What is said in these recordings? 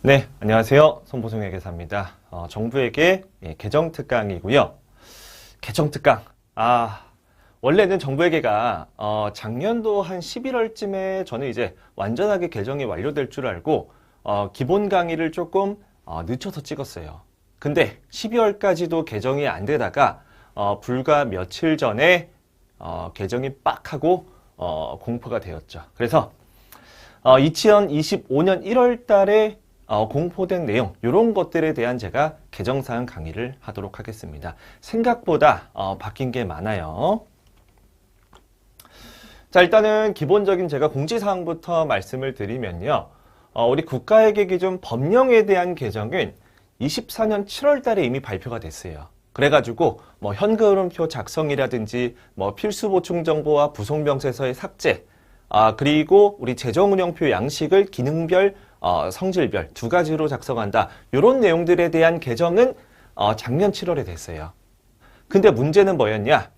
네, 안녕하세요. 손보승 계사입니다. 정부에게 개정 특강이고요. 개정 특강. 원래는 정부에게가 작년도 한 11월쯤에 저는 이제 완전하게 개정이 완료될 줄 알고 기본 강의를 조금 늦춰서 찍었어요. 근데 12월까지도 개정이 안 되다가 불과 며칠 전에 개정이 빡 하고 공포가 되었죠. 그래서 2025년 1월 달에 공포된 내용, 이런 것들에 대한 제가 개정사항 강의를 하도록 하겠습니다. 생각보다 바뀐 게 많아요. 자, 일단은 기본적인 제가 공지사항부터 말씀을 드리면요. 우리 국가회계 기준 법령에 대한 개정은 24년 7월 달에 이미 발표가 됐어요. 그래가지고 뭐 현금흐름표 작성이라든지 뭐 필수 보충 정보와 부속명세서의 삭제, 그리고 우리 재정운영표 양식을 기능별, 성질별 두 가지로 작성한다. 이런 내용들에 대한 개정은 작년 7월에 됐어요. 근데 문제는 뭐였냐?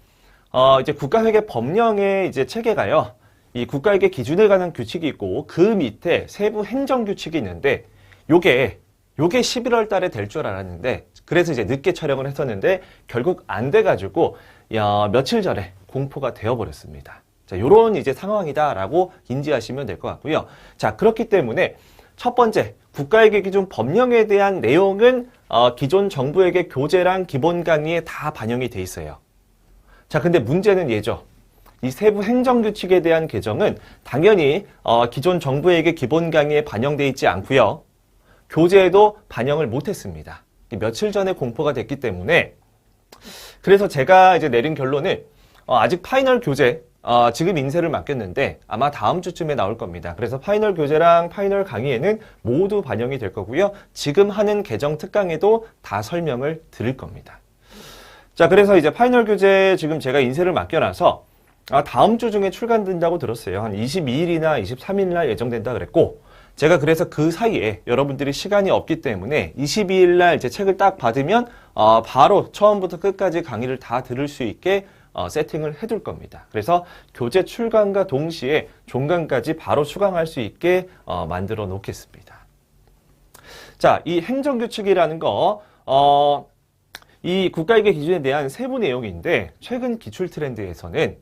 이제 국가회계 법령의 이제 체계가요. 이 국가회계 기준에 관한 규칙이 있고 그 밑에 세부 행정규칙이 있는데 요게 11월 달에 될 줄 알았는데 그래서 이제 늦게 촬영을 했었는데 결국 안 돼가지고 며칠 전에 공포가 되어버렸습니다. 자, 요런 이제 상황이다라고 인지하시면 될 것 같고요. 자, 그렇기 때문에 첫 번째, 국가회계 기준 법령에 대한 내용은 기존 정부회계 교재랑 기본 강의에 다 반영이 돼 있어요. 자, 근데 문제는 얘죠. 이 세부 행정규칙에 대한 개정은 당연히 기존 정부회계 기본 강의에 반영돼 있지 않고요. 교재에도 반영을 못했습니다. 며칠 전에 공포가 됐기 때문에 그래서 제가 이제 내린 결론은 아직 파이널 교재 지금 인쇄를 맡겼는데 아마 다음 주쯤에 나올 겁니다. 그래서 파이널 교재랑 파이널 강의에는 모두 반영이 될 거고요. 지금 하는 개정 특강에도 다 설명을 드릴 겁니다. 자, 그래서 이제 파이널 교재 지금 제가 인쇄를 맡겨놔서 다음 주 중에 출간된다고 들었어요. 한 22일이나 23일 날 예정된다 그랬고 제가 그래서 그 사이에 여러분들이 시간이 없기 때문에 22일 날 제 책을 딱 받으면 바로 처음부터 끝까지 강의를 다 들을 수 있게 세팅을 해둘 겁니다. 그래서 교재 출간과 동시에 종강까지 바로 수강할 수 있게 만들어 놓겠습니다. 자, 이 행정규칙이라는 거, 이 국가회계 기준에 대한 세부 내용인데 최근 기출 트렌드에서는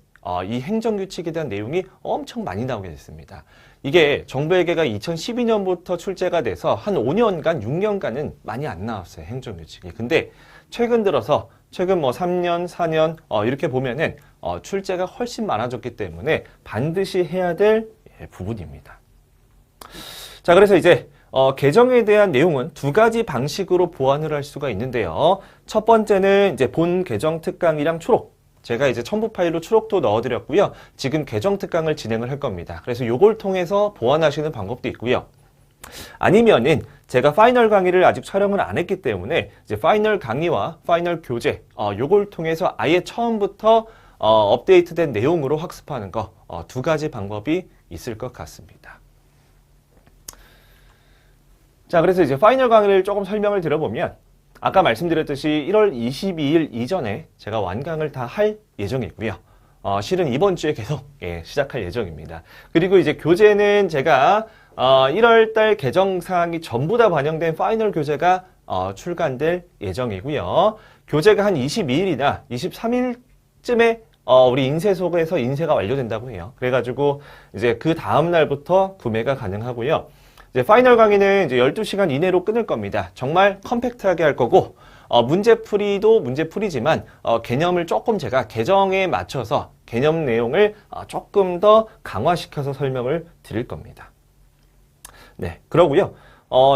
이 행정규칙에 대한 내용이 엄청 많이 나오게 됐습니다. 이게 정부회계가 2012년부터 출제가 돼서 한 5년간, 6년간은 많이 안 나왔어요. 행정규칙이. 근데 최근 들어서 최근 뭐 3년, 4년 이렇게 보면은 출제가 훨씬 많아졌기 때문에 반드시 해야 될 부분입니다. 자, 그래서 이제 개정에 대한 내용은 두 가지 방식으로 보완을 할 수가 있는데요. 첫 번째는 이제 본 개정 특강이랑 초록. 제가 이제 첨부 파일로 초록도 넣어드렸고요. 지금 개정 특강을 진행을 할 겁니다. 그래서 요걸 통해서 보완하시는 방법도 있고요. 아니면은 제가 파이널 강의를 아직 촬영을 안 했기 때문에 이제 파이널 강의와 파이널 교재 요걸 통해서 아예 처음부터 업데이트된 내용으로 학습하는 거 두 가지 방법이 있을 것 같습니다. 자, 그래서 이제 파이널 강의를 조금 설명을 드려보면 아까 말씀드렸듯이 1월 22일 이전에 제가 완강을 다 할 예정이고요. 실은 이번 주에 계속 시작할 예정입니다. 그리고 이제 교재는 제가 1월 달 개정 사항이 전부 다 반영된 파이널 교재가 출간될 예정이고요. 교재가 한 22일이나 23일쯤에 우리 인쇄소에서 인쇄가 완료된다고 해요. 그래가지고 이제 그 다음 날부터 구매가 가능하고요. 이제 파이널 강의는 이제 12시간 이내로 끊을 겁니다. 정말 컴팩트하게 할 거고, 문제풀이도 문제풀이지만, 개념을 조금 제가 개정에 맞춰서 개념 내용을 조금 더 강화시켜서 설명을 드릴 겁니다. 네, 그러고요.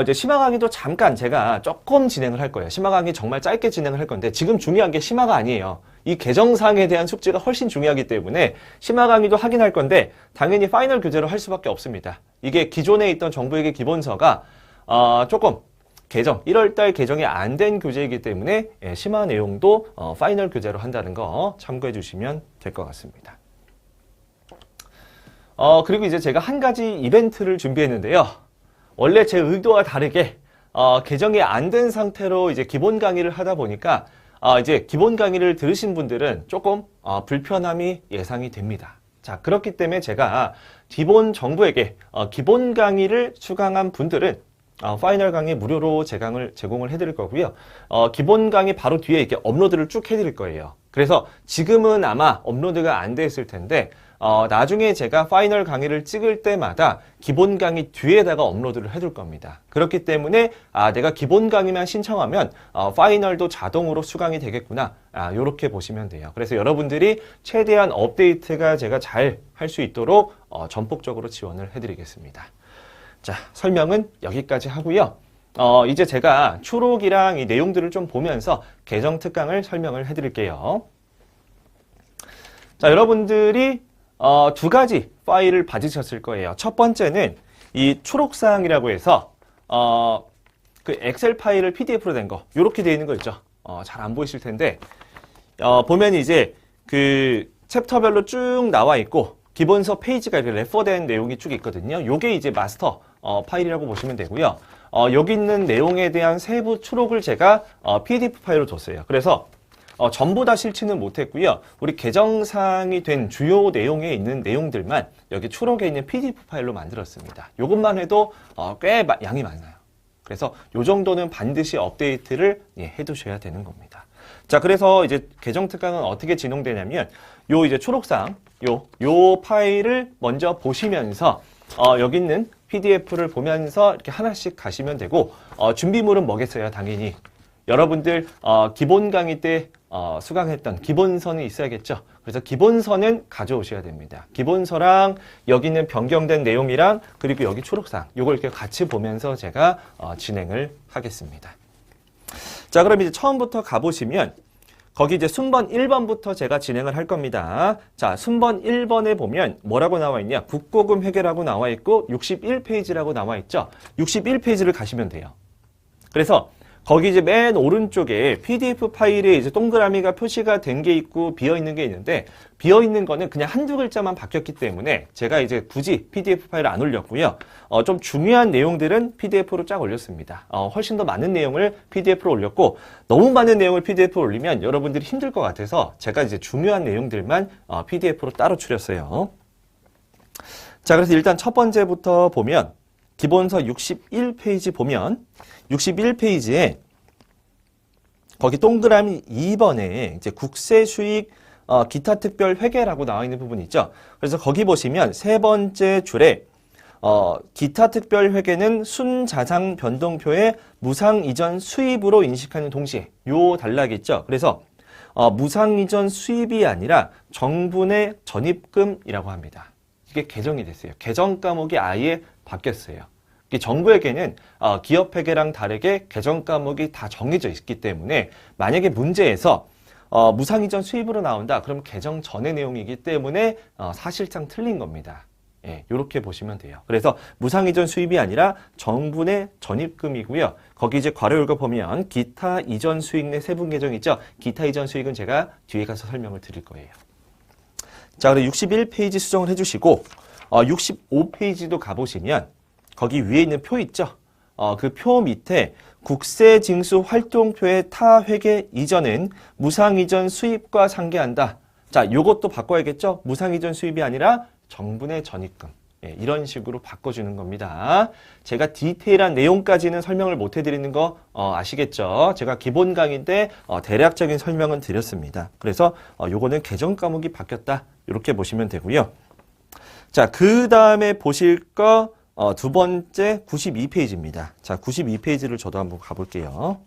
이제 심화 강의도 잠깐 제가 조금 진행을 할 거예요. 심화 강의 정말 짧게 진행을 할 건데, 지금 중요한 게 심화가 아니에요. 이 개정사항에 대한 숙지가 훨씬 중요하기 때문에 심화 강의도 하긴 할 건데 당연히 파이널 교재로 할 수밖에 없습니다. 이게 기존에 있던 정부회계 기본서가 조금 1월 달 개정이 안 된 교재이기 때문에 심화 내용도 파이널 교재로 한다는 거 참고해 주시면 될 것 같습니다. 그리고 이제 제가 한 가지 이벤트를 준비했는데요. 원래 제 의도와 다르게 개정이 안 된 상태로 이제 기본 강의를 하다 보니까 이제 기본 강의를 들으신 분들은 조금 불편함이 예상이 됩니다. 자, 그렇기 때문에 제가 기본 정부에게 기본 강의를 수강한 분들은 파이널 강의 무료로 제공을 해드릴 거고요. 기본 강의 바로 뒤에 이렇게 업로드를 쭉 해드릴 거예요. 그래서 지금은 아마 업로드가 안 돼 있을 텐데 나중에 제가 파이널 강의를 찍을 때마다 기본 강의 뒤에다가 업로드를 해둘 겁니다. 그렇기 때문에 내가 기본 강의만 신청하면 파이널도 자동으로 수강이 되겠구나. 이렇게 보시면 돼요. 그래서 여러분들이 최대한 업데이트가 제가 잘 할 수 있도록 전폭적으로 지원을 해드리겠습니다. 자, 설명은 여기까지 하고요. 이제 제가 초록이랑 이 내용들을 좀 보면서 계정 특강을 설명을 해드릴게요. 자, 여러분들이 두 가지 파일을 받으셨을 거예요. 첫 번째는 이 초록상이라고 해서 그 엑셀 파일을 PDF로 된 거, 이렇게 되어 있는 거 있죠. 잘 안 보이실 텐데 보면 이제 그 챕터별로 쭉 나와 있고 기본서 페이지가 이렇게 레퍼된 내용이 쭉 있거든요. 요게 이제 마스터 파일이라고 보시면 되고요. 여기 있는 내용에 대한 세부 초록을 제가 PDF 파일로 줬어요. 그래서 전부 다 실지는 못했고요. 우리 개정사항이 된 주요 내용에 있는 내용들만 여기 초록에 있는 PDF 파일로 만들었습니다. 이것만 해도 꽤 양이 많아요. 그래서 요 정도는 반드시 업데이트를 해두셔야 되는 겁니다. 자, 그래서 이제 개정 특강은 어떻게 진행되냐면 요 이제 초록상 요 파일을 먼저 보시면서 여기 있는 PDF를 보면서 이렇게 하나씩 가시면 되고 준비물은 뭐겠어요? 당연히 여러분들 기본 강의 때 수강했던 기본서는 있어야겠죠. 그래서 기본서는 가져오셔야 됩니다. 기본서랑 여기 있는 변경된 내용이랑 그리고 여기 초록상 요걸 이렇게 같이 보면서 제가 진행을 하겠습니다. 자, 그럼 이제 처음부터 가보시면 거기 이제 순번 1번부터 제가 진행을 할 겁니다. 자, 순번 1번에 보면 뭐라고 나와 있냐? 국고금 회계라고 나와 있고 61페이지라고 나와 있죠. 61페이지를 가시면 돼요. 그래서 거기 이제 맨 오른쪽에 PDF 파일에 이제 동그라미가 표시가 된 게 있고 비어 있는 게 있는데 비어 있는 거는 그냥 한두 글자만 바뀌었기 때문에 제가 이제 굳이 PDF 파일을 안 올렸고요. 좀 중요한 내용들은 PDF로 쫙 올렸습니다. 훨씬 더 많은 내용을 PDF로 올렸고 너무 많은 내용을 PDF로 올리면 여러분들이 힘들 것 같아서 제가 이제 중요한 내용들만 PDF로 따로 추렸어요. 자, 그래서 일단 첫 번째부터 보면 기본서 61페이지 보면 61페이지에 거기 동그라미 2번에 이제 국세 수익 기타 특별 회계라고 나와 있는 부분이 있죠. 그래서 거기 보시면 세 번째 줄에 기타 특별 회계는 순자산 변동표의 무상 이전 수입으로 인식하는 동시에 요 단락이 있죠. 그래서 무상 이전 수입이 아니라 정분의 전입금이라고 합니다. 이게 개정이 됐어요. 개정 과목이 아예 바뀌었어요. 정부에게는 기업회계랑 다르게 개정 과목이 다 정해져 있기 때문에 만약에 문제에서 무상이전 수입으로 나온다. 그럼 개정 전의 내용이기 때문에 사실상 틀린 겁니다. 예, 이렇게 보시면 돼요. 그래서 무상이전 수입이 아니라 정분의 전입금이고요. 거기 이제 괄호 열고 보면 기타 이전 수익 내 세분 계정 있죠. 기타 이전 수익은 제가 뒤에 가서 설명을 드릴 거예요. 자, 그럼 61페이지 수정을 해주시고 65페이지도 가보시면 거기 위에 있는 표 있죠? 그 표 밑에 국세징수 활동표의 타 회계 이전은 무상이전 수입과 상계한다. 자, 요것도 바꿔야겠죠? 무상이전 수입이 아니라 정분의 전입금. 예, 이런 식으로 바꿔주는 겁니다. 제가 디테일한 내용까지는 설명을 못 해드리는 거 아시겠죠? 제가 기본 강의인데 대략적인 설명은 드렸습니다. 그래서 요거는 개정 과목이 바뀌었다. 이렇게 보시면 되고요. 자, 그 다음에 보실 거 두 번째 92페이지입니다. 자, 92페이지를 저도 한번 가볼게요.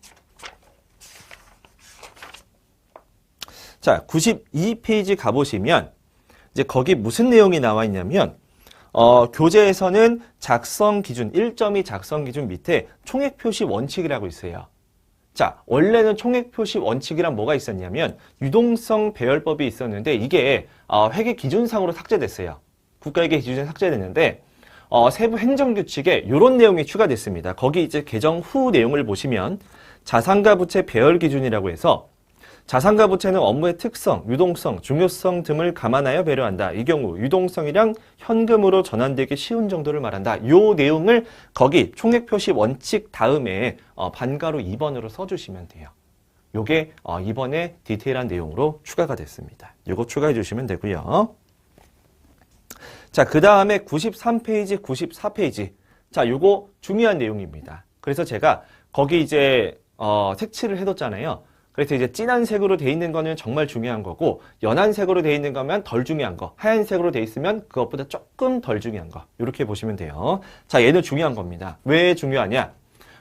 자, 92페이지 가보시면 이제 거기 무슨 내용이 나와 있냐면 교재에서는 작성 기준 1.2 작성 기준 밑에 총액 표시 원칙이라고 있어요. 자, 원래는 총액 표시 원칙이란 뭐가 있었냐면 유동성 배열법이 있었는데 이게 회계 기준상으로 삭제됐어요. 국가회계 기준에 삭제됐는데 세부 행정규칙에 이런 내용이 추가됐습니다. 거기 이제 개정 후 내용을 보시면 자산가 부채 배열 기준이라고 해서 자산가 부채는 업무의 특성, 유동성, 중요성 등을 감안하여 배려한다. 이 경우 유동성이랑 현금으로 전환되기 쉬운 정도를 말한다. 이 내용을 거기 총액 표시 원칙 다음에 반가로 2번으로 써주시면 돼요. 요게 이번에 디테일한 내용으로 추가가 됐습니다. 요거 추가해 주시면 되고요. 자, 그 다음에 93페이지, 94페이지. 자, 요거 중요한 내용입니다. 그래서 제가 거기 이제 색칠을 해뒀잖아요. 그래서 이제 진한 색으로 돼 있는 거는 정말 중요한 거고, 연한 색으로 돼 있는 거면 덜 중요한 거, 하얀색으로 돼 있으면 그것보다 조금 덜 중요한 거, 이렇게 보시면 돼요. 자, 얘는 중요한 겁니다. 왜 중요하냐?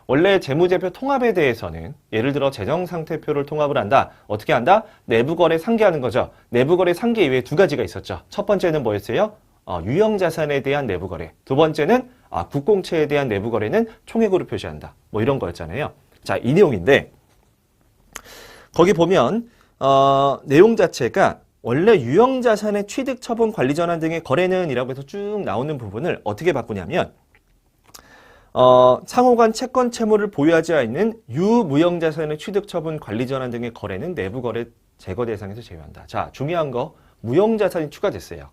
원래 재무제표 통합에 대해서는 예를 들어 재정상태표를 통합을 한다. 어떻게 한다? 내부거래 상계하는 거죠. 내부거래 상계 이외에 두 가지가 있었죠. 첫 번째는 뭐였어요? 유형자산에 대한 내부거래. 두 번째는 국공채에 대한 내부거래는 총액으로 표시한다. 뭐 이런 거였잖아요. 자, 이 내용인데 거기 보면 내용 자체가 원래 유형자산의 취득, 처분, 관리 전환 등의 거래는 이라고 해서 쭉 나오는 부분을 어떻게 바꾸냐면 상호간 채권 채무를 보유하지 않는 유무형자산의 취득, 처분, 관리 전환 등의 거래는 내부거래 제거 대상에서 제외한다. 자, 중요한 거 무형자산이 추가됐어요.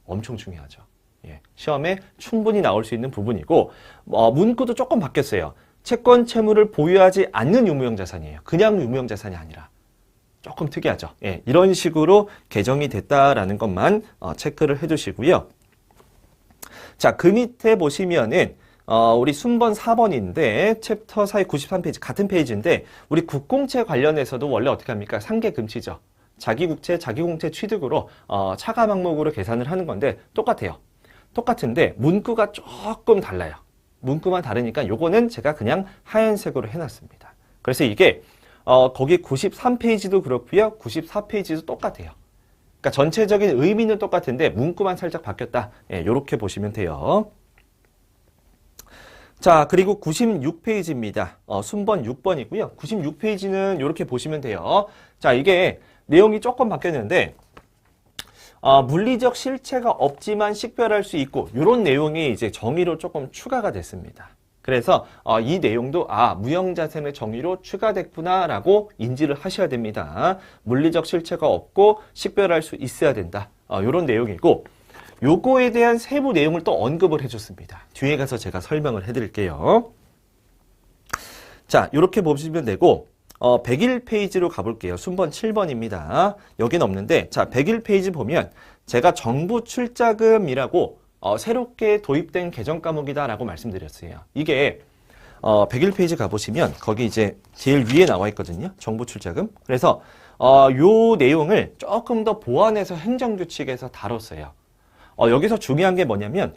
엄청 중요하죠. 예, 시험에 충분히 나올 수 있는 부분이고 문구도 조금 바뀌었어요. 채권 채무를 보유하지 않는 유무형자산이에요. 그냥 유무형자산이 아니라. 조금 특이하죠. 예, 이런 식으로 개정이 됐다라는 것만 체크를 해주시고요. 자, 그 밑에 보시면은 우리 순번 4번인데 챕터 4의 93페이지 같은 페이지인데 우리 국공채 관련해서도 원래 어떻게 합니까? 상계금치죠. 자기국채, 자기공채 취득으로 차감 항목으로 계산을 하는 건데 똑같아요. 똑같은데 문구가 조금 달라요. 문구만 다르니까 요거는 제가 그냥 하얀색으로 해놨습니다. 그래서 이게 거기 93페이지도 그렇고요. 94페이지도 똑같아요. 그러니까 전체적인 의미는 똑같은데 문구만 살짝 바뀌었다. 예, 요렇게 보시면 돼요. 자, 그리고 96페이지입니다. 순번 6번이고요. 96페이지는 이렇게 보시면 돼요. 자, 이게 내용이 조금 바뀌었는데 물리적 실체가 없지만 식별할 수 있고 이런 내용이 이제 정의로 조금 추가가 됐습니다. 그래서 이 내용도 무형자산의 정의로 추가됐구나라고 인지를 하셔야 됩니다. 물리적 실체가 없고 식별할 수 있어야 된다. 이런 내용이고 요거에 대한 세부 내용을 또 언급을 해줬습니다. 뒤에 가서 제가 설명을 해드릴게요. 자, 이렇게 보시면 되고 101페이지로 가볼게요. 순번 7번입니다. 여기는 없는데 자, 101페이지 보면 제가 정부 출자금이라고 새롭게 도입된 개정 과목이다라고 말씀드렸어요. 이게 101페이지 가보시면 거기 이제 제일 위에 나와 있거든요. 정부 출자금. 그래서 요 내용을 조금 더 보완해서 행정규칙에서 다뤘어요. 여기서 중요한 게 뭐냐면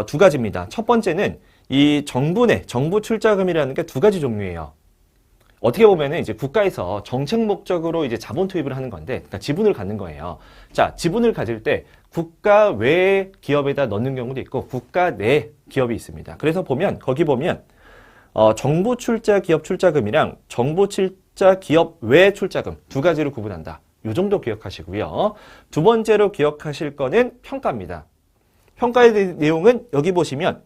두 가지입니다. 첫 번째는 이 정부 내 정부 출자금이라는 게 두 가지 종류예요. 어떻게 보면은 이제 국가에서 정책 목적으로 이제 자본 투입을 하는 건데, 그러니까 지분을 갖는 거예요. 자, 지분을 가질 때 국가 외 기업에다 넣는 경우도 있고 국가 내 기업이 있습니다. 그래서 거기 보면 정부 출자 기업 출자금이랑 정부 출자 기업 외 출자금 두 가지로 구분한다. 요 정도 기억하시고요. 두 번째로 기억하실 거는 평가입니다. 평가의 내용은 여기 보시면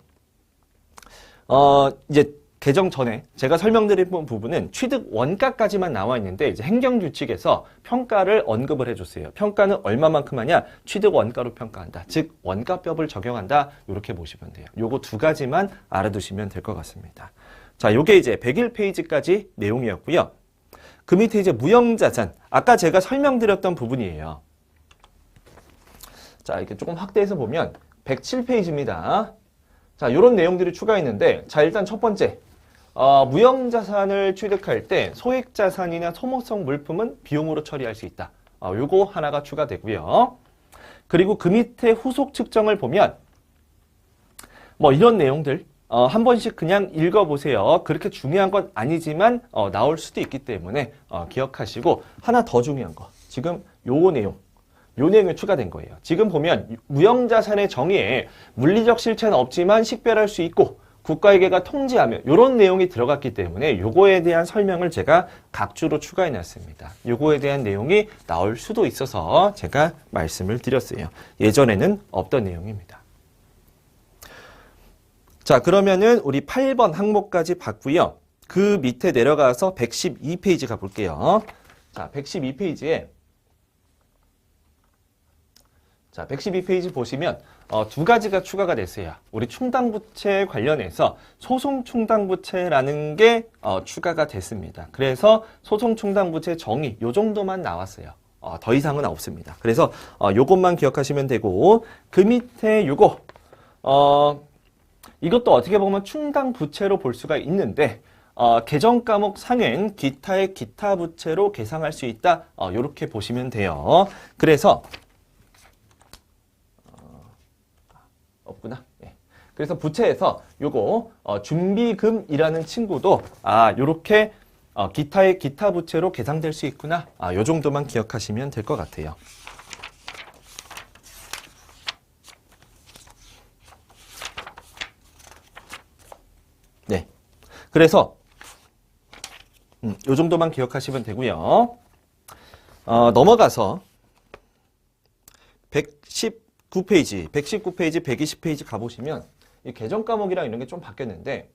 이제 개정 전에 제가 설명드린 부분은 취득 원가까지만 나와 있는데 이제 행정규칙에서 평가를 언급을 해줬어요. 평가는 얼마만큼 하냐? 취득 원가로 평가한다. 즉 원가법을 적용한다. 이렇게 보시면 돼요. 요거 두 가지만 알아두시면 될 것 같습니다. 자, 요게 이제 101페이지까지 내용이었고요. 그 밑에 이제 무형자산, 아까 제가 설명드렸던 부분이에요. 자, 이렇게 조금 확대해서 보면 107페이지입니다. 자, 이런 내용들이 추가했는데, 자, 일단 첫 번째, 무형자산을 취득할 때 소액자산이나 소모성 물품은 비용으로 처리할 수 있다. 요거 하나가 추가되고요. 그리고 그 밑에 후속 측정을 보면 뭐 이런 내용들 한 번씩 그냥 읽어보세요. 그렇게 중요한 건 아니지만 나올 수도 있기 때문에 기억하시고 하나 더 중요한 거 지금 요 내용이 추가된 거예요. 지금 보면 무형자산의 정의에 물리적 실체는 없지만 식별할 수 있고 국가회계가 통지하며 이런 내용이 들어갔기 때문에 요거에 대한 설명을 제가 각주로 추가해 놨습니다. 요거에 대한 내용이 나올 수도 있어서 제가 말씀을 드렸어요. 예전에는 없던 내용입니다. 자, 그러면은 우리 8번 항목까지 봤고요. 그 밑에 내려가서 112페이지 가볼게요. 자, 112페이지에 자, 112페이지 보시면 두 가지가 추가가 됐어요. 우리 충당부채 관련해서 소송충당부채라는 게 추가가 됐습니다. 그래서 소송충당부채 정의 요 정도만 나왔어요. 더 이상은 없습니다. 그래서 요것만 기억하시면 되고 그 밑에 요거 이것도 어떻게 보면 충당 부채로 볼 수가 있는데 계정 과목 상행 기타의 기타 부채로 계상할 수 있다. 이렇게 보시면 돼요. 그래서 없구나. 예. 그래서 부채에서 요거 준비금이라는 친구도 요렇게 기타의 기타 부채로 계상될 수 있구나. 요 정도만 기억하시면 될 것 같아요. 네. 그래서 요 정도만 기억하시면 되고요. 넘어가서 119페이지, 120페이지 가보시면 이 계정 과목이랑 이런 게 좀 바뀌었는데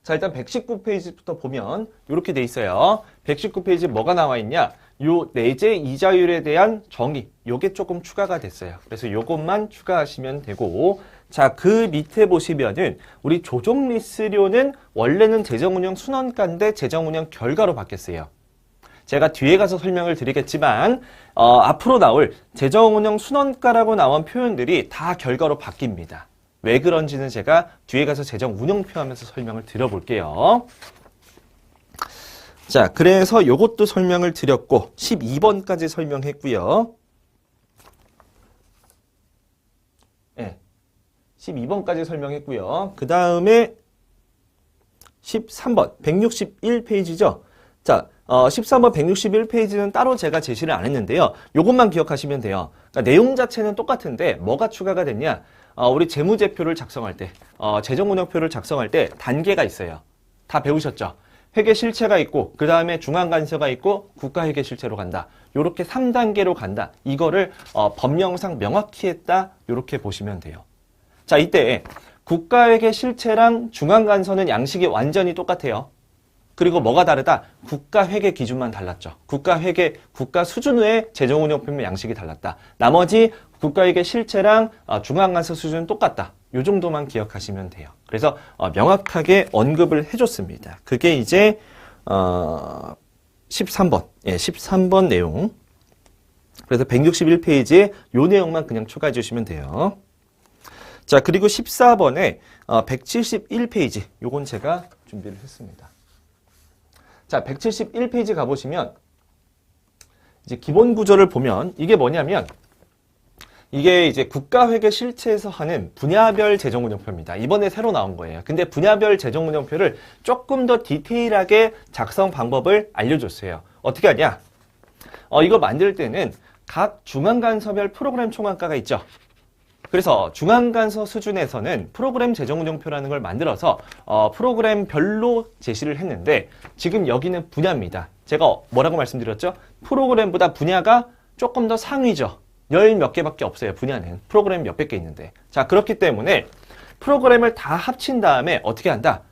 자, 일단 119페이지부터 보면 이렇게 돼 있어요. 119페이지 뭐가 나와 있냐? 요 내재 이자율에 대한 정의, 요게 조금 추가가 됐어요. 그래서 요것만 추가하시면 되고 자, 그 밑에 보시면은 우리 조정리스료는 원래는 재정운영 순원가인데 재정운영 결과로 바뀌었어요. 제가 뒤에 가서 설명을 드리겠지만 앞으로 나올 재정운영 순원가라고 나온 표현들이 다 결과로 바뀝니다. 왜 그런지는 제가 뒤에 가서 재정운영표 하면서 설명을 드려볼게요. 자, 그래서 요것도 설명을 드렸고 12번까지 설명했고요. 네, 12번까지 설명했고요. 그 다음에 13번 161페이지죠. 자, 13번 161페이지는 따로 제가 제시를 안 했는데요. 요것만 기억하시면 돼요. 그러니까 내용 자체는 똑같은데 뭐가 추가가 됐냐? 우리 재무제표를 작성할 때, 재정운영표를 작성할 때 단계가 있어요. 다 배우셨죠? 회계 실체가 있고, 그 다음에 중앙간서가 있고, 국가회계 실체로 간다. 요렇게 3단계로 간다. 이거를 법령상 명확히 했다. 요렇게 보시면 돼요. 자, 이때 국가회계 실체랑 중앙간서는 양식이 완전히 똑같아요. 그리고 뭐가 다르다? 국가회계 기준만 달랐죠. 국가 수준의 재정운영표면 양식이 달랐다. 나머지 국가회계 실체랑 중앙간서 수준은 똑같다. 요 정도만 기억하시면 돼요. 그래서 명확하게 언급을 해줬습니다. 그게 이제 13번, 예, 13번 내용. 그래서 161페이지에 요 내용만 그냥 추가해 주시면 돼요. 자, 그리고 14번에 171페이지, 요건 제가 준비를 했습니다. 자, 171페이지 가보시면 이제 기본 구조를 보면 이게 뭐냐면 이게 이제 국가회계 실체에서 하는 분야별 재정운영표입니다. 이번에 새로 나온 거예요. 근데 분야별 재정운영표를 조금 더 디테일하게 작성 방법을 알려줬어요. 어떻게 하냐? 이거 만들 때는 각 중앙간서별 프로그램 총합가가 있죠. 그래서 중앙간서 수준에서는 프로그램 재정운영표라는 걸 만들어서 프로그램별로 제시를 했는데 지금 여기는 분야입니다. 제가 뭐라고 말씀드렸죠? 프로그램보다 분야가 조금 더 상위죠. 10몇 개밖에 없어요. 분야는. 프로그램 몇백 개 있는데. 자, 그렇기 때문에 프로그램을 다 합친 다음에 어떻게 한다?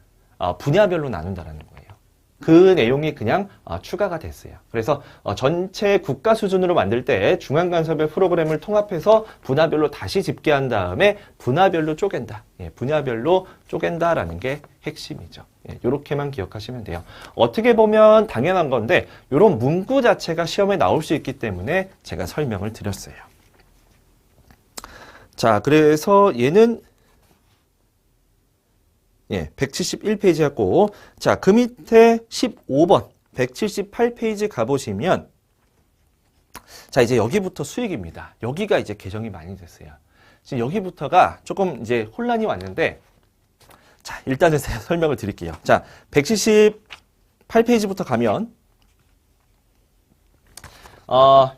분야별로 나눈다라는 거예요. 그 내용이 그냥 추가가 됐어요. 그래서 전체 국가 수준으로 만들 때 중앙간섭의 프로그램을 통합해서 분야별로 다시 집계한 다음에 분야별로 쪼갠다. 예, 분야별로 쪼갠다라는 게 핵심이죠. 예, 이렇게만 기억하시면 돼요. 어떻게 보면 당연한 건데 이런 문구 자체가 시험에 나올 수 있기 때문에 제가 설명을 드렸어요. 자, 그래서 얘는 171페이지였고, 자, 그 밑에 15번, 178페이지 가보시면, 자, 이제 여기부터 수익입니다. 여기가 이제 개정이 많이 됐어요. 지금 여기부터가 조금 이제 혼란이 왔는데, 자, 일단은 제가 설명을 드릴게요. 자, 178페이지부터 가면,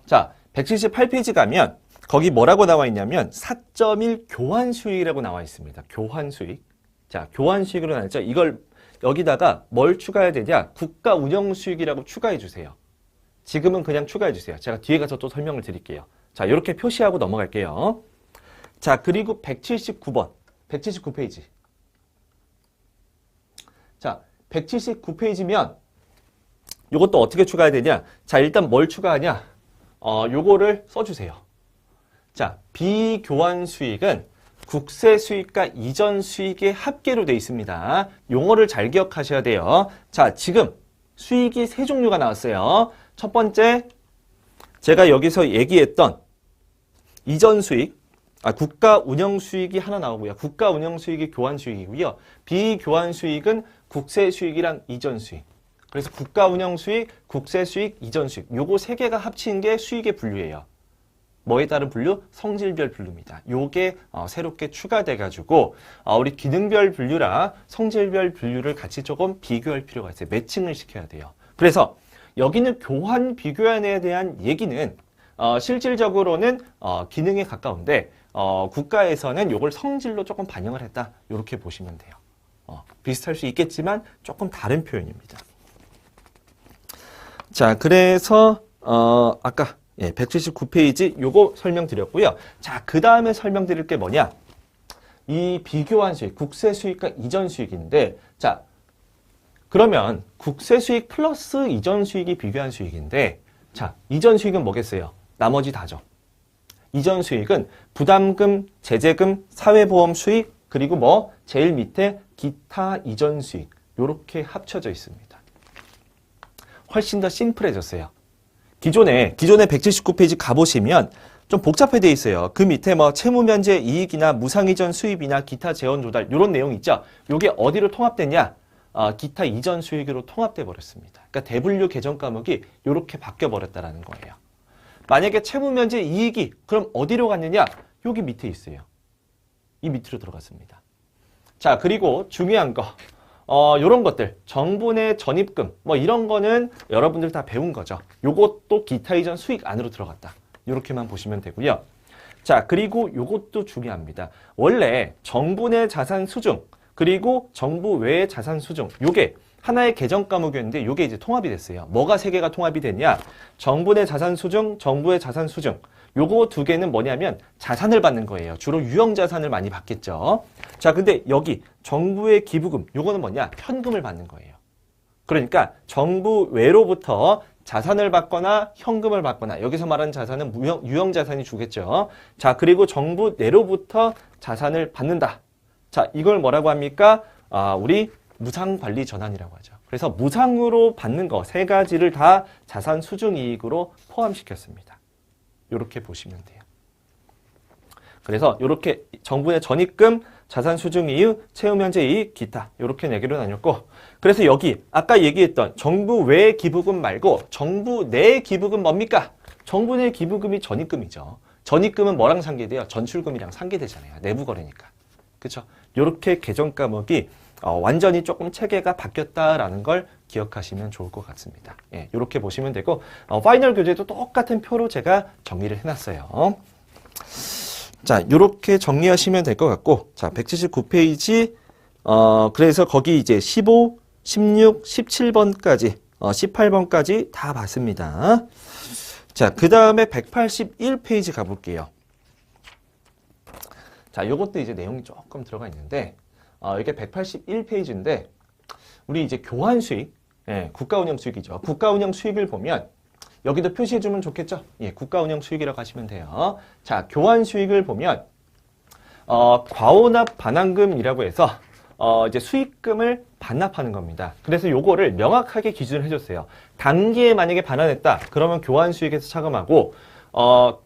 자, 178페이지 가면, 거기 뭐라고 나와 있냐면, 4.1 교환 수익이라고 나와 있습니다. 교환 수익. 자, 교환 수익으로 나왔죠. 이걸 여기다가 뭘 추가해야 되냐? 국가 운영 수익이라고 추가해 주세요. 지금은 그냥 추가해 주세요. 제가 뒤에 가서 또 설명을 드릴게요. 자, 이렇게 표시하고 넘어갈게요. 자, 그리고 179번, 179페이지. 자, 179페이지면 이것도 어떻게 추가해야 되냐? 자, 일단 뭘 추가하냐? 요거를 써주세요. 자, 비교환 수익은 국세 수익과 이전 수익의 합계로 되어 있습니다. 용어를 잘 기억하셔야 돼요. 자, 지금 수익이 세 종류가 나왔어요. 첫 번째, 제가 여기서 얘기했던 이전 수익, 국가 운영 수익이 하나 나오고요. 국가 운영 수익이 교환 수익이고요. 비교환 수익은 국세 수익이랑 이전 수익. 그래서 국가 운영 수익, 국세 수익, 이전 수익. 요거 세 개가 합친 게 수익의 분류예요. 뭐에 따른 분류? 성질별 분류입니다. 요게 새롭게 추가돼가지고 우리 기능별 분류랑 성질별 분류를 같이 조금 비교할 필요가 있어요. 매칭을 시켜야 돼요. 그래서 여기는 교환 비교환에 대한 얘기는 실질적으로는 기능에 가까운데 국가에서는 요걸 성질로 조금 반영을 했다. 이렇게 보시면 돼요. 비슷할 수 있겠지만 조금 다른 표현입니다. 자, 그래서 아까 179페이지 요거 설명드렸고요. 자, 그 다음에 설명드릴 게 뭐냐? 이 비교환 수익, 국세 수익과 이전 수익인데, 자, 그러면 국세 수익 플러스 이전 수익이 비교환 수익인데, 자, 이전 수익은 뭐겠어요? 나머지 다죠. 이전 수익은 부담금, 제재금, 사회보험 수익, 그리고 제일 밑에 기타 이전 수익, 요렇게 합쳐져 있습니다. 훨씬 더 심플해졌어요. 기존에 179페이지 가보시면 좀 복잡해 돼 있어요. 그 밑에 채무면제 이익이나 무상이전 수입이나 기타 재원 조달 이런 내용 있죠. 요게 어디로 통합됐냐? 기타 이전 수익으로 통합돼 버렸습니다. 그러니까 대분류 개정 과목이 이렇게 바뀌어 버렸다라는 거예요. 만약에 채무면제 이익이 그럼 어디로 갔느냐? 여기 밑에 있어요. 이 밑으로 들어갔습니다. 자, 그리고 중요한 거. 요런 것들, 정분의 전입금, 이런 거는 여러분들 다 배운 거죠. 요것도 기타 이전 수익 안으로 들어갔다. 요렇게만 보시면 되고요. 자, 그리고 요것도 중요합니다. 원래 정분의 자산 수중, 그리고 정부 외의 자산 수중, 요게 하나의 개정 과목이었는데 요게 이제 통합이 됐어요. 뭐가 세 개가 통합이 됐냐? 정분의 자산 수중, 정부의 자산 수중. 요거 두 개는 뭐냐면 자산을 받는 거예요. 주로 유형자산을 많이 받겠죠. 자, 근데 여기 정부의 기부금, 요거는 뭐냐? 현금을 받는 거예요. 그러니까 정부 외로부터 자산을 받거나 현금을 받거나, 여기서 말하는 자산은 유형자산이 주겠죠. 자, 그리고 정부 내로부터 자산을 받는다. 자, 이걸 뭐라고 합니까? 우리 무상관리 전환이라고 하죠. 그래서 무상으로 받는 거 세 가지를 다 자산 수중 이익으로 포함시켰습니다. 이렇게 보시면 돼요. 그래서 이렇게 정부의 전입금, 자산 수중 이익, 채무면제 이익, 기타 이렇게 4개로 나뉘었고, 그래서 여기 아까 얘기했던 정부 외 기부금 말고 정부 내 기부금 뭡니까? 정부 내 기부금이 전입금이죠. 전입금은 뭐랑 상계돼요? 전출금이랑 상계되잖아요. 내부 거래니까. 그렇죠? 이렇게 개정 과목이 완전히 조금 체계가 바뀌었다라는 걸 기억하시면 좋을 것 같습니다. 예, 이렇게 보시면 되고, 파이널 교재도 똑같은 표로 제가 정리를 해놨어요. 자, 이렇게 정리하시면 될 것 같고, 자, 179페이지, 그래서 거기 이제 15, 16, 17번까지, 18번까지 다 봤습니다. 자, 그 다음에 181페이지 가볼게요. 자, 요것도 이제 내용이 조금 들어가 있는데, 이게 181페이지인데, 우리 이제 교환 수익, 국가 운영 수익이죠. 국가 운영 수익을 보면, 여기도 표시해주면 좋겠죠? 예, 국가 운영 수익이라고 하시면 돼요. 자, 교환 수익을 보면, 과오납 반환금이라고 해서, 이제 수익금을 반납하는 겁니다. 그래서 요거를 명확하게 기준을 해줬어요. 단기에 만약에 반환했다, 그러면 교환 수익에서 차감하고,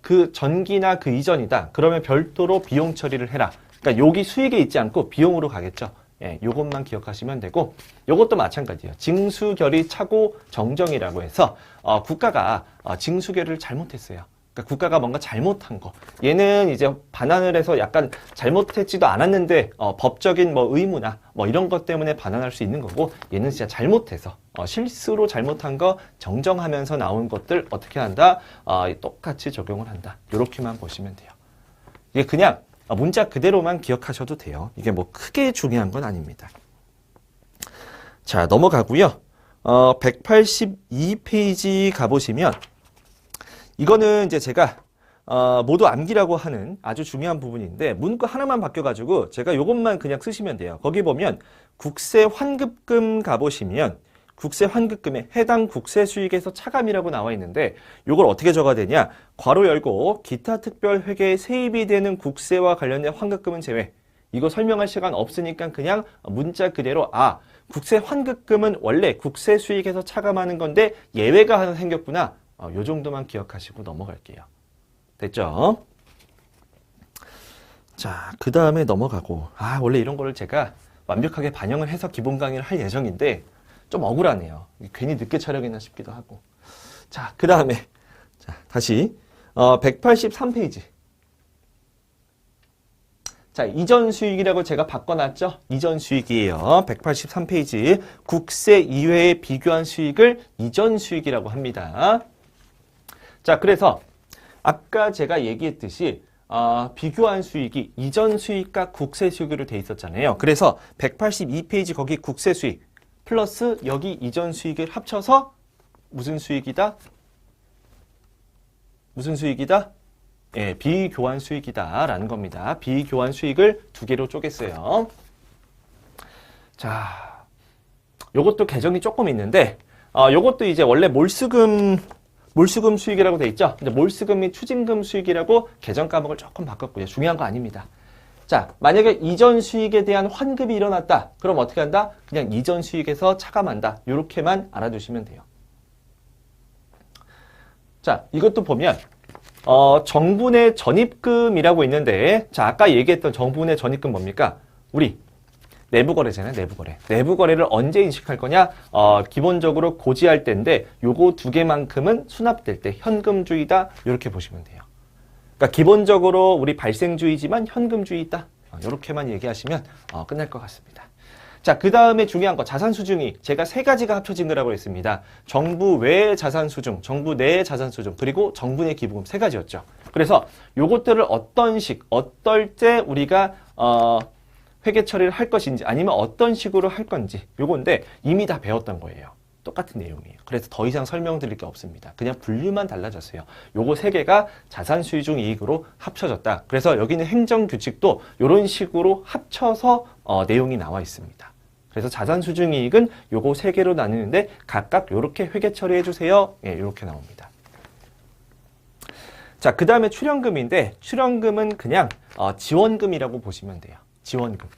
그 전기나 그 이전이다, 그러면 별도로 비용 처리를 해라. 그러니까 여기 수익에 있지 않고 비용으로 가겠죠. 예, 요것만 기억하시면 되고, 요것도 마찬가지예요. 징수결의 착오 정정이라고 해서 국가가 징수결의를 잘못했어요. 그러니까 국가가 뭔가 잘못한 거. 얘는 이제 반환을 해서 약간 잘못했지도 않았는데 법적인 의무나 이런 것 때문에 반환할 수 있는 거고, 얘는 진짜 잘못해서 실수로 잘못한 거 정정하면서 나온 것들 어떻게 한다? 똑같이 적용을 한다. 요렇게만 보시면 돼요. 이게 그냥 문자 그대로만 기억하셔도 돼요. 이게 크게 중요한 건 아닙니다. 자, 넘어가고요. 182페이지 가보시면, 이거는 이제 제가 모두 암기라고 하는 아주 중요한 부분인데, 문구 하나만 바뀌어가지고 제가 요것만 그냥 쓰시면 돼요. 거기 보면 국세 환급금 가보시면 국세 환급금에 해당 국세 수익에서 차감이라고 나와 있는데, 요걸 어떻게 적어야 되냐? 괄호 열고 기타 특별 회계에 세입이 되는 국세와 관련된 환급금은 제외. 이거 설명할 시간 없으니까 그냥 문자 그대로 국세 환급금은 원래 국세 수익에서 차감하는 건데 예외가 하나 생겼구나. 요 정도만 기억하시고 넘어갈게요. 됐죠? 자, 그 다음에 넘어가고, 원래 이런 거를 제가 완벽하게 반영을 해서 기본 강의를 할 예정인데, 좀 억울하네요. 괜히 늦게 촬영했나 싶기도 하고. 자, 그 다음에, 자, 다시, 183페이지. 자, 이전 수익이라고 제가 바꿔놨죠? 이전 수익이에요. 183페이지. 국세 이외에 비교한 수익을 이전 수익이라고 합니다. 자, 그래서 아까 제가 얘기했듯이 비교한 수익이 이전 수익과 국세 수익으로 돼 있었잖아요. 그래서 182페이지 거기 국세 수익 플러스 여기 이전 수익을 합쳐서 무슨 수익이다? 무슨 수익이다? 예, 비교환 수익이다 라는 겁니다. 비교환 수익을 두 개로 쪼갰어요. 자, 요것도 개정이 조금 있는데 요것도 이제 원래 몰수금 수익이라고 돼 있죠. 근데 몰수금 및 추징금 수익이라고 개정 과목을 조금 바꿨고요. 중요한 거 아닙니다. 자, 만약에 이전 수익에 대한 환급이 일어났다. 그럼 어떻게 한다? 그냥 이전 수익에서 차감한다. 요렇게만 알아두시면 돼요. 자, 이것도 보면 정분의 전입금이라고 있는데, 자, 아까 얘기했던 정분의 전입금 뭡니까? 우리 내부거래잖아요, 내부거래. 내부거래를 언제 인식할 거냐? 기본적으로 고지할 때인데, 요거 두 개만큼은 수납될 때 현금주의다. 이렇게 보시면 돼요. 그러니까 기본적으로 우리 발생주의지만 현금주의 있다. 이렇게만 얘기하시면 끝날 것 같습니다. 자, 그 다음에 중요한 거 자산수중이 제가 세 가지가 합쳐진 거라고 했습니다. 정부 외의 자산수중, 정부 내의 자산수중, 그리고 정부내 기부금 세 가지였죠. 그래서 요것들을 어떤 어떨 때 우리가 회계 처리를 할 것인지 아니면 어떤 식으로 할 건지 요건데 이미 다 배웠던 거예요. 똑같은 내용이에요. 그래서 더 이상 설명드릴 게 없습니다. 그냥 분류만 달라졌어요. 요거 세 개가 자산수의중 이익으로 합쳐졌다. 그래서 여기는 행정규칙도 이런 식으로 합쳐서 내용이 나와 있습니다. 그래서 자산수중 이익은 요거 세 개로 나누는데 각각 요렇게 회계 처리해 주세요. 예, 요렇게 나옵니다. 자, 그 다음에 출연금인데 출연금은 그냥 지원금이라고 보시면 돼요. 지원금.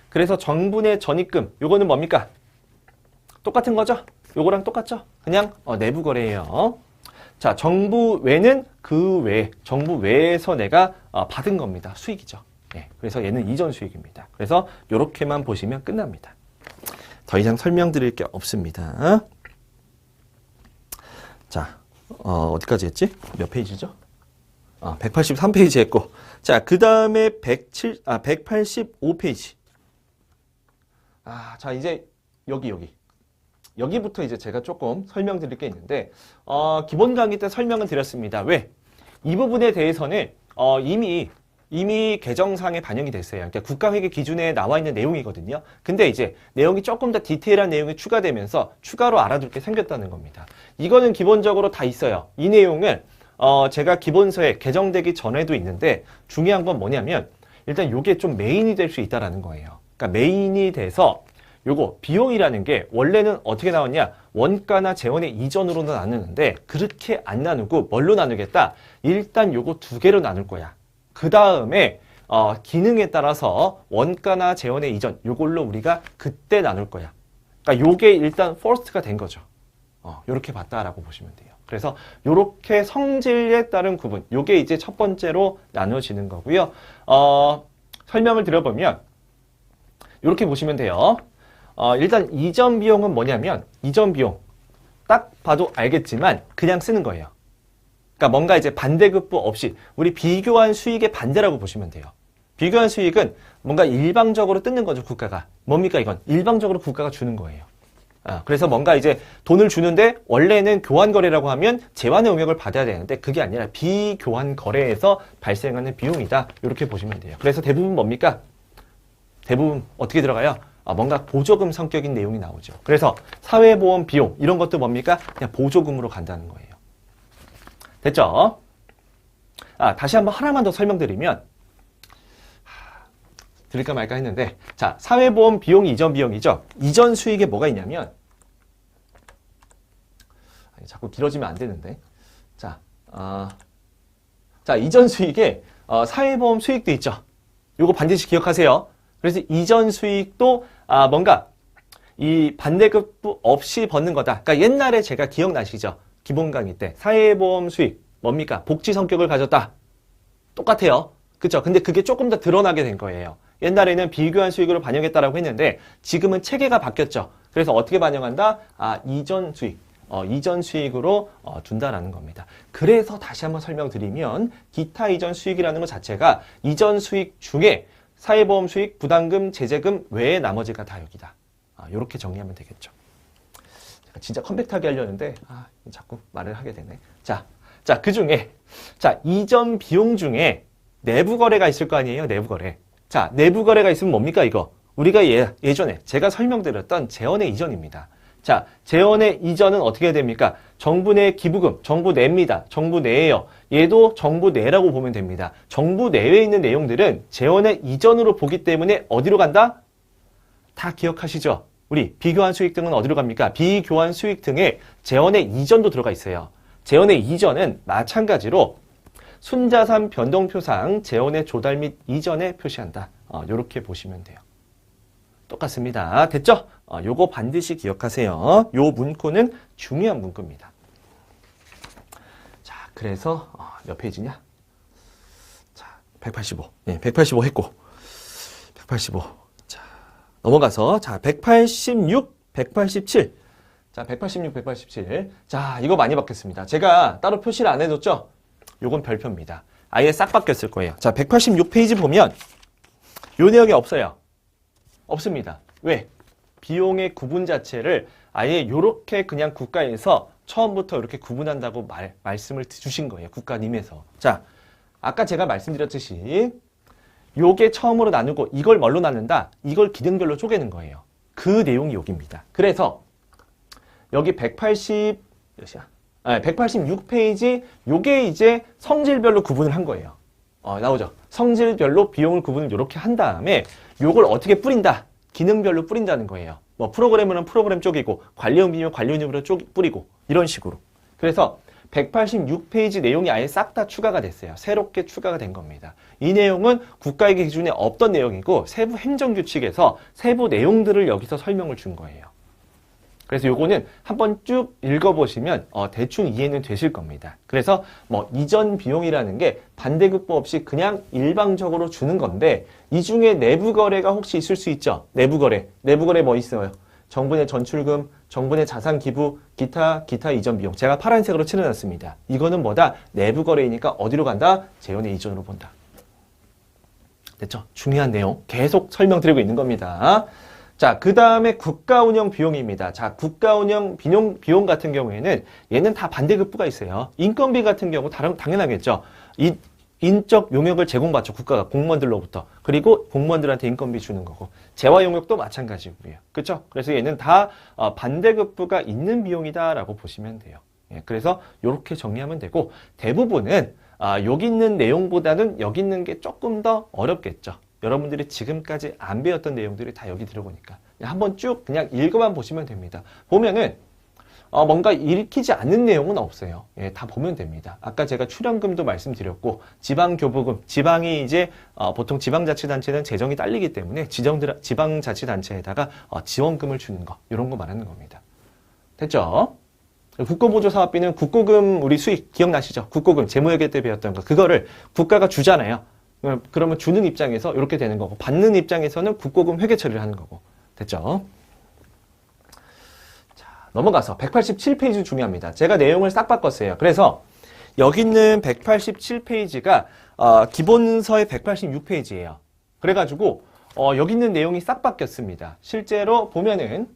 그래서 정분의 전입금 요거는 뭡니까? 똑같은 거죠? 요거랑 똑같죠? 그냥 내부 거래예요. 자, 정부 외는 그 외, 정부 외에서 내가 받은 겁니다. 수익이죠. 예, 그래서 얘는 이전 수익입니다. 그래서 요렇게만 보시면 끝납니다. 더 이상 설명드릴 게 없습니다. 자, 어디까지 했지? 몇 페이지죠? 183페이지 했고. 자, 그 다음에 185페이지. 자, 이제 여기부터 이제 제가 조금 설명드릴 게 있는데, 기본 강의 때 설명을 드렸습니다. 왜? 이 부분에 대해서는, 이미 개정상에 반영이 됐어요. 그러니까 국가회계 기준에 나와 있는 내용이거든요. 근데 이제 내용이 조금 더 디테일한 내용이 추가되면서 추가로 알아둘 게 생겼다는 겁니다. 이거는 기본적으로 다 있어요. 이 내용은, 제가 기본서에 개정되기 전에도 있는데, 중요한 건 뭐냐면, 일단 요게 좀 메인이 될 수 있다라는 거예요. 그러니까 메인이 돼서, 요거 비용이라는 게 원래는 어떻게 나왔냐? 원가나 재원의 이전으로 나누는데 그렇게 안 나누고 뭘로 나누겠다? 일단 요거 두 개로 나눌 거야. 그 다음에 기능에 따라서 원가나 재원의 이전 요걸로 우리가 그때 나눌 거야. 그러니까 요게 일단 first가 된 거죠. 요렇게 봤다라고 보시면 돼요. 그래서 요렇게 성질에 따른 구분 요게 이제 첫 번째로 나눠지는 거고요. 설명을 드려보면 요렇게 보시면 돼요. 일단 이전 비용은 뭐냐면 이전 비용 딱 봐도 알겠지만 그냥 쓰는 거예요. 그러니까 뭔가 이제 반대급부 없이 우리 비교한 수익의 반대라고 보시면 돼요. 비교한 수익은 뭔가 일방적으로 뜯는 거죠, 국가가. 뭡니까 이건? 일방적으로 국가가 주는 거예요. 그래서 뭔가 이제 돈을 주는데 원래는 교환 거래라고 하면 재환의 용역을 받아야 되는데 그게 아니라 비교환 거래에서 발생하는 비용이다. 이렇게 보시면 돼요. 그래서 대부분 뭡니까? 대부분 어떻게 들어가요? 뭔가 보조금 성격인 내용이 나오죠. 그래서 사회보험 비용 이런 것도 뭡니까? 그냥 보조금으로 간다는 거예요. 됐죠? 다시 한번 하나만 더 설명드리면 드릴까 말까 했는데 자, 사회보험 비용이 이전 비용이죠. 이전 수익에 뭐가 있냐면 자꾸 길어지면 안 되는데 자, 이전 수익에 사회보험 수익도 있죠. 요거 반드시 기억하세요. 그래서 이전 수익도 뭔가 이 반대급부 없이 벗는 거다. 그러니까 옛날에 제가 기억나시죠? 기본 강의 때 사회보험 수익 뭡니까? 복지 성격을 가졌다. 똑같아요. 그쵸? 근데 그게 조금 더 드러나게 된 거예요. 옛날에는 비교한 수익으로 반영했다라고 했는데 지금은 체계가 바뀌었죠. 그래서 어떻게 반영한다? 이전 수익. 이전 수익으로 둔다라는 겁니다. 그래서 다시 한번 설명드리면 기타 이전 수익이라는 것 자체가 이전 수익 중에 사회보험 수익, 부담금, 제재금 외에 나머지가 다 여기다. 이렇게 정리하면 되겠죠. 제가 진짜 컴팩트하게 하려는데 자꾸 말을 하게 되네. 자, 그 중에 이전 비용 중에 내부 거래가 있을 거 아니에요? 내부 거래. 자, 내부 거래가 있으면 뭡니까 이거? 우리가 예전에 제가 설명드렸던 재원의 이전입니다. 자, 재원의 이전은 어떻게 해야 됩니까? 정부 내 기부금, 정부 내입니다. 정부 내예요. 얘도 정부 내라고 보면 됩니다. 정부 내에 있는 내용들은 재원의 이전으로 보기 때문에 어디로 간다? 다 기억하시죠? 우리 비교환 수익 등은 어디로 갑니까? 비교환 수익 등에 재원의 이전도 들어가 있어요. 재원의 이전은 마찬가지로 순자산 변동표상 재원의 조달 및 이전에 표시한다. 이렇게 보시면 돼요. 똑같습니다. 됐죠? 요거 반드시 기억하세요. 요 문구는 중요한 문구입니다. 자, 그래서 몇 페이지냐? 자, 185. 네, 185 했고 185. 자, 넘어가서 186, 187. 자, 186, 187. 자, 이거 많이 바뀌었습니다. 제가 따로 표시를 안 해뒀죠? 요건 별표입니다. 아예 싹 바뀌었을 거예요. 자, 186페이지 보면 요 내용이 없어요. 없습니다. 왜? 비용의 구분 자체를 아예 요렇게 그냥 국가에서 처음부터 이렇게 구분한다고 말씀을 주신 거예요. 국가님에서. 자, 아까 제가 말씀드렸듯이 요게 처음으로 나누고 이걸 뭘로 나눈다? 이걸 기능별로 쪼개는 거예요. 그 내용이 여기입니다. 그래서 여기 186페이지 요게 이제 성질별로 구분을 한 거예요. 나오죠? 성질별로 비용을 구분을 이렇게 한 다음에 요걸 어떻게 뿌린다? 기능별로 뿌린다는 거예요. 뭐 프로그램은 프로그램 쪽이고 관리용이면 관리용으로 뿌리고 이런 식으로. 그래서 186페이지 내용이 아예 싹 다 추가가 됐어요. 새롭게 추가가 된 겁니다. 이 내용은 국가회계 기준에 없던 내용이고 세부 행정규칙에서 세부 내용들을 여기서 설명을 준 거예요. 그래서 요거는 한번 쭉 읽어보시면 대충 이해는 되실 겁니다. 그래서 뭐 이전 비용이라는 게 반대급부 없이 그냥 일방적으로 주는 건데 이 중에 내부 거래가 혹시 있을 수 있죠? 내부 거래 뭐 있어요? 정부 내 전출금, 정부 내 자산 기부, 기타 이전 비용. 제가 파란색으로 칠해놨습니다. 이거는 뭐다? 내부 거래이니까 어디로 간다? 재원의 이전으로 본다. 됐죠? 중요한 내용 계속 설명드리고 있는 겁니다. 자, 그 다음에 국가운영 비용입니다. 자, 국가운영 비용 같은 경우에는 얘는 다 반대급부가 있어요. 인건비 같은 경우 당연하겠죠. 인적 용역을 제공받죠. 국가가 공무원들로부터. 그리고 공무원들한테 인건비 주는 거고. 재화 용역도 마찬가지고요. 그렇죠? 그래서 얘는 다 반대급부가 있는 비용이다라고 보시면 돼요. 예, 그래서 이렇게 정리하면 되고 대부분은 여기 있는 내용보다는 여기 있는 게 조금 더 어렵겠죠. 여러분들이 지금까지 안 배웠던 내용들이 다 여기 들어보니까 한번 쭉 그냥 읽어만 보시면 됩니다. 보면은 뭔가 읽히지 않는 내용은 없어요. 예, 다 보면 됩니다. 아까 제가 출연금도 말씀드렸고 지방교부금, 지방이 이제 보통 지방자치단체는 재정이 딸리기 때문에 지방자치단체에다가 지원금을 주는 거 이런 거 말하는 겁니다. 됐죠? 국고보조사업비는 국고금 우리 수익 기억나시죠? 국고금 재무회계 때 배웠던 거 그거를 국가가 주잖아요. 그러면 주는 입장에서 이렇게 되는 거고 받는 입장에서는 국고금 회계 처리를 하는 거고 됐죠? 자, 넘어가서 187페이지 중요합니다. 제가 내용을 싹 바꿨어요. 그래서 여기 있는 187페이지가 기본서의 186페이지예요. 그래가지고 여기 있는 내용이 싹 바뀌었습니다. 실제로 보면은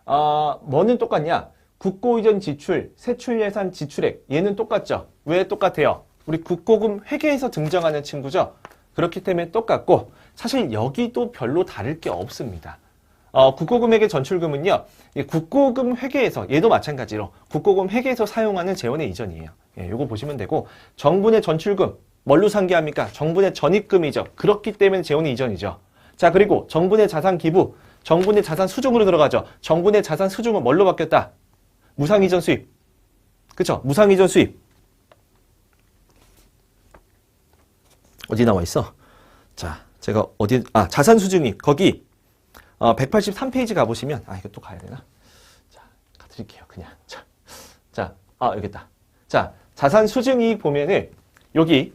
뭐는 똑같냐? 국고이전 지출, 세출예산 지출액 얘는 똑같죠? 왜 똑같아요? 우리 국고금 회계에서 등장하는 친구죠. 그렇기 때문에 똑같고 사실 여기도 별로 다를 게 없습니다. 국고금 회계 전출금은요. 국고금 회계에서 얘도 마찬가지로 국고금 회계에서 사용하는 재원의 이전이에요. 예, 요거 보시면 되고 정부 내 전출금 뭘로 상기합니까? 정부 내 전입금이죠. 그렇기 때문에 재원의 이전이죠. 자, 그리고 정부 내 자산 기부, 정부 내 자산 수중으로 들어가죠. 정부 내 자산 수중은 뭘로 바뀌었다? 무상이전 수입. 그쵸? 무상이전 수입. 어디 나와 있어? 자, 제가 자산 수중이 거기 183페이지 가보시면 이거 또 가야 되나? 자, 가드릴게요. 그냥. 자, 여기 있다. 자, 자산 수중이익 보면은 여기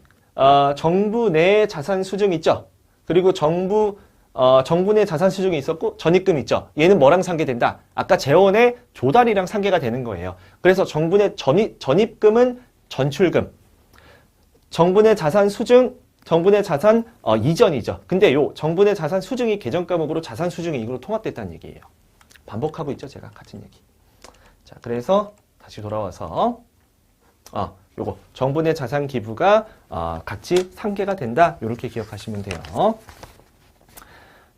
정부 내 자산 수증 있죠? 그리고 정부 내 자산 수증이 있었고 전입금 있죠? 얘는 뭐랑 상계된다? 아까 재원의 조달이랑 상계가 되는 거예요. 그래서 정부 내 전입금은 전출금, 정부 내 자산 수증, 정부 내 자산 이전이죠. 근데 요 정부 내 자산 수증이 계정 과목으로 자산 수증의 이익으로 통합됐다는 얘기예요. 반복하고 있죠, 제가 같은 얘기. 자, 그래서 다시 돌아와서 요거 정부 내 자산 기부가 같이 상계가 된다. 요렇게 기억하시면 돼요.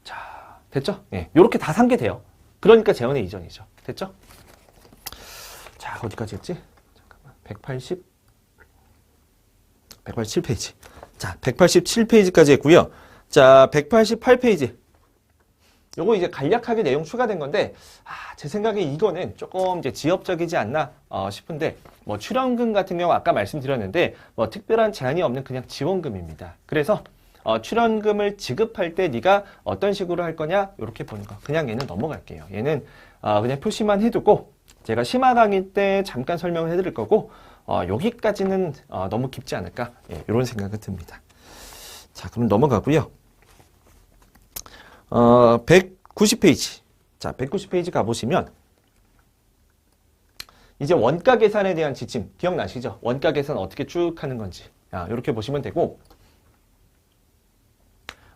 자, 됐죠? 예, 요렇게 다 상계돼요. 그러니까 재원의 이전이죠. 됐죠? 자, 어디까지 했지? 잠깐만. 187페이지. 자, 187페이지까지 했고요. 자, 188페이지. 요거 이제 간략하게 내용 추가된 건데, 제 생각에 이거는 조금 이제 지엽적이지 않나 싶은데, 뭐 출연금 같은 경우 아까 말씀드렸는데, 뭐 특별한 제한이 없는 그냥 지원금입니다. 그래서 출연금을 지급할 때 네가 어떤 식으로 할 거냐, 이렇게 보는 거. 그냥 얘는 넘어갈게요. 얘는 그냥 표시만 해두고, 제가 심화 강의 때 잠깐 설명을 해드릴 거고, 여기까지는 너무 깊지 않을까, 예, 이런 생각은 듭니다. 자, 그럼 넘어가고요. 190페이지. 자, 190페이지 가보시면, 이제 원가 계산에 대한 지침, 기억나시죠? 원가 계산 어떻게 쭉 하는 건지. 이렇게 보시면 되고,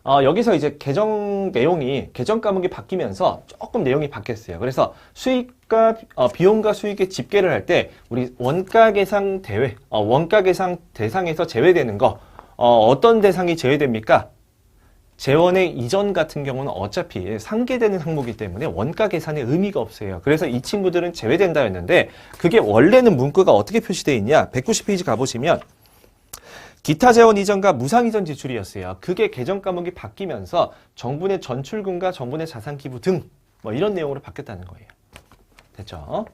여기서 이제 계정 내용이, 계정 과목이 바뀌면서 조금 내용이 바뀌었어요. 그래서 수익과, 비용과 수익의 집계를 할 때, 우리 원가 계산 대회, 원가 계산 대상에서 제외되는 거, 어떤 대상이 제외됩니까? 재원의 이전 같은 경우는 어차피 상계되는 항목이기 때문에 원가 계산에 의미가 없어요. 그래서 이 친구들은 제외된다 했는데 그게 원래는 문구가 어떻게 표시되어 있냐? 190페이지 가보시면 기타 재원 이전과 무상 이전 지출이었어요. 그게 계정 과목이 바뀌면서 정부 내 전출금과 정부 내 자산 기부 등 뭐 이런 내용으로 바뀌었다는 거예요. 됐죠?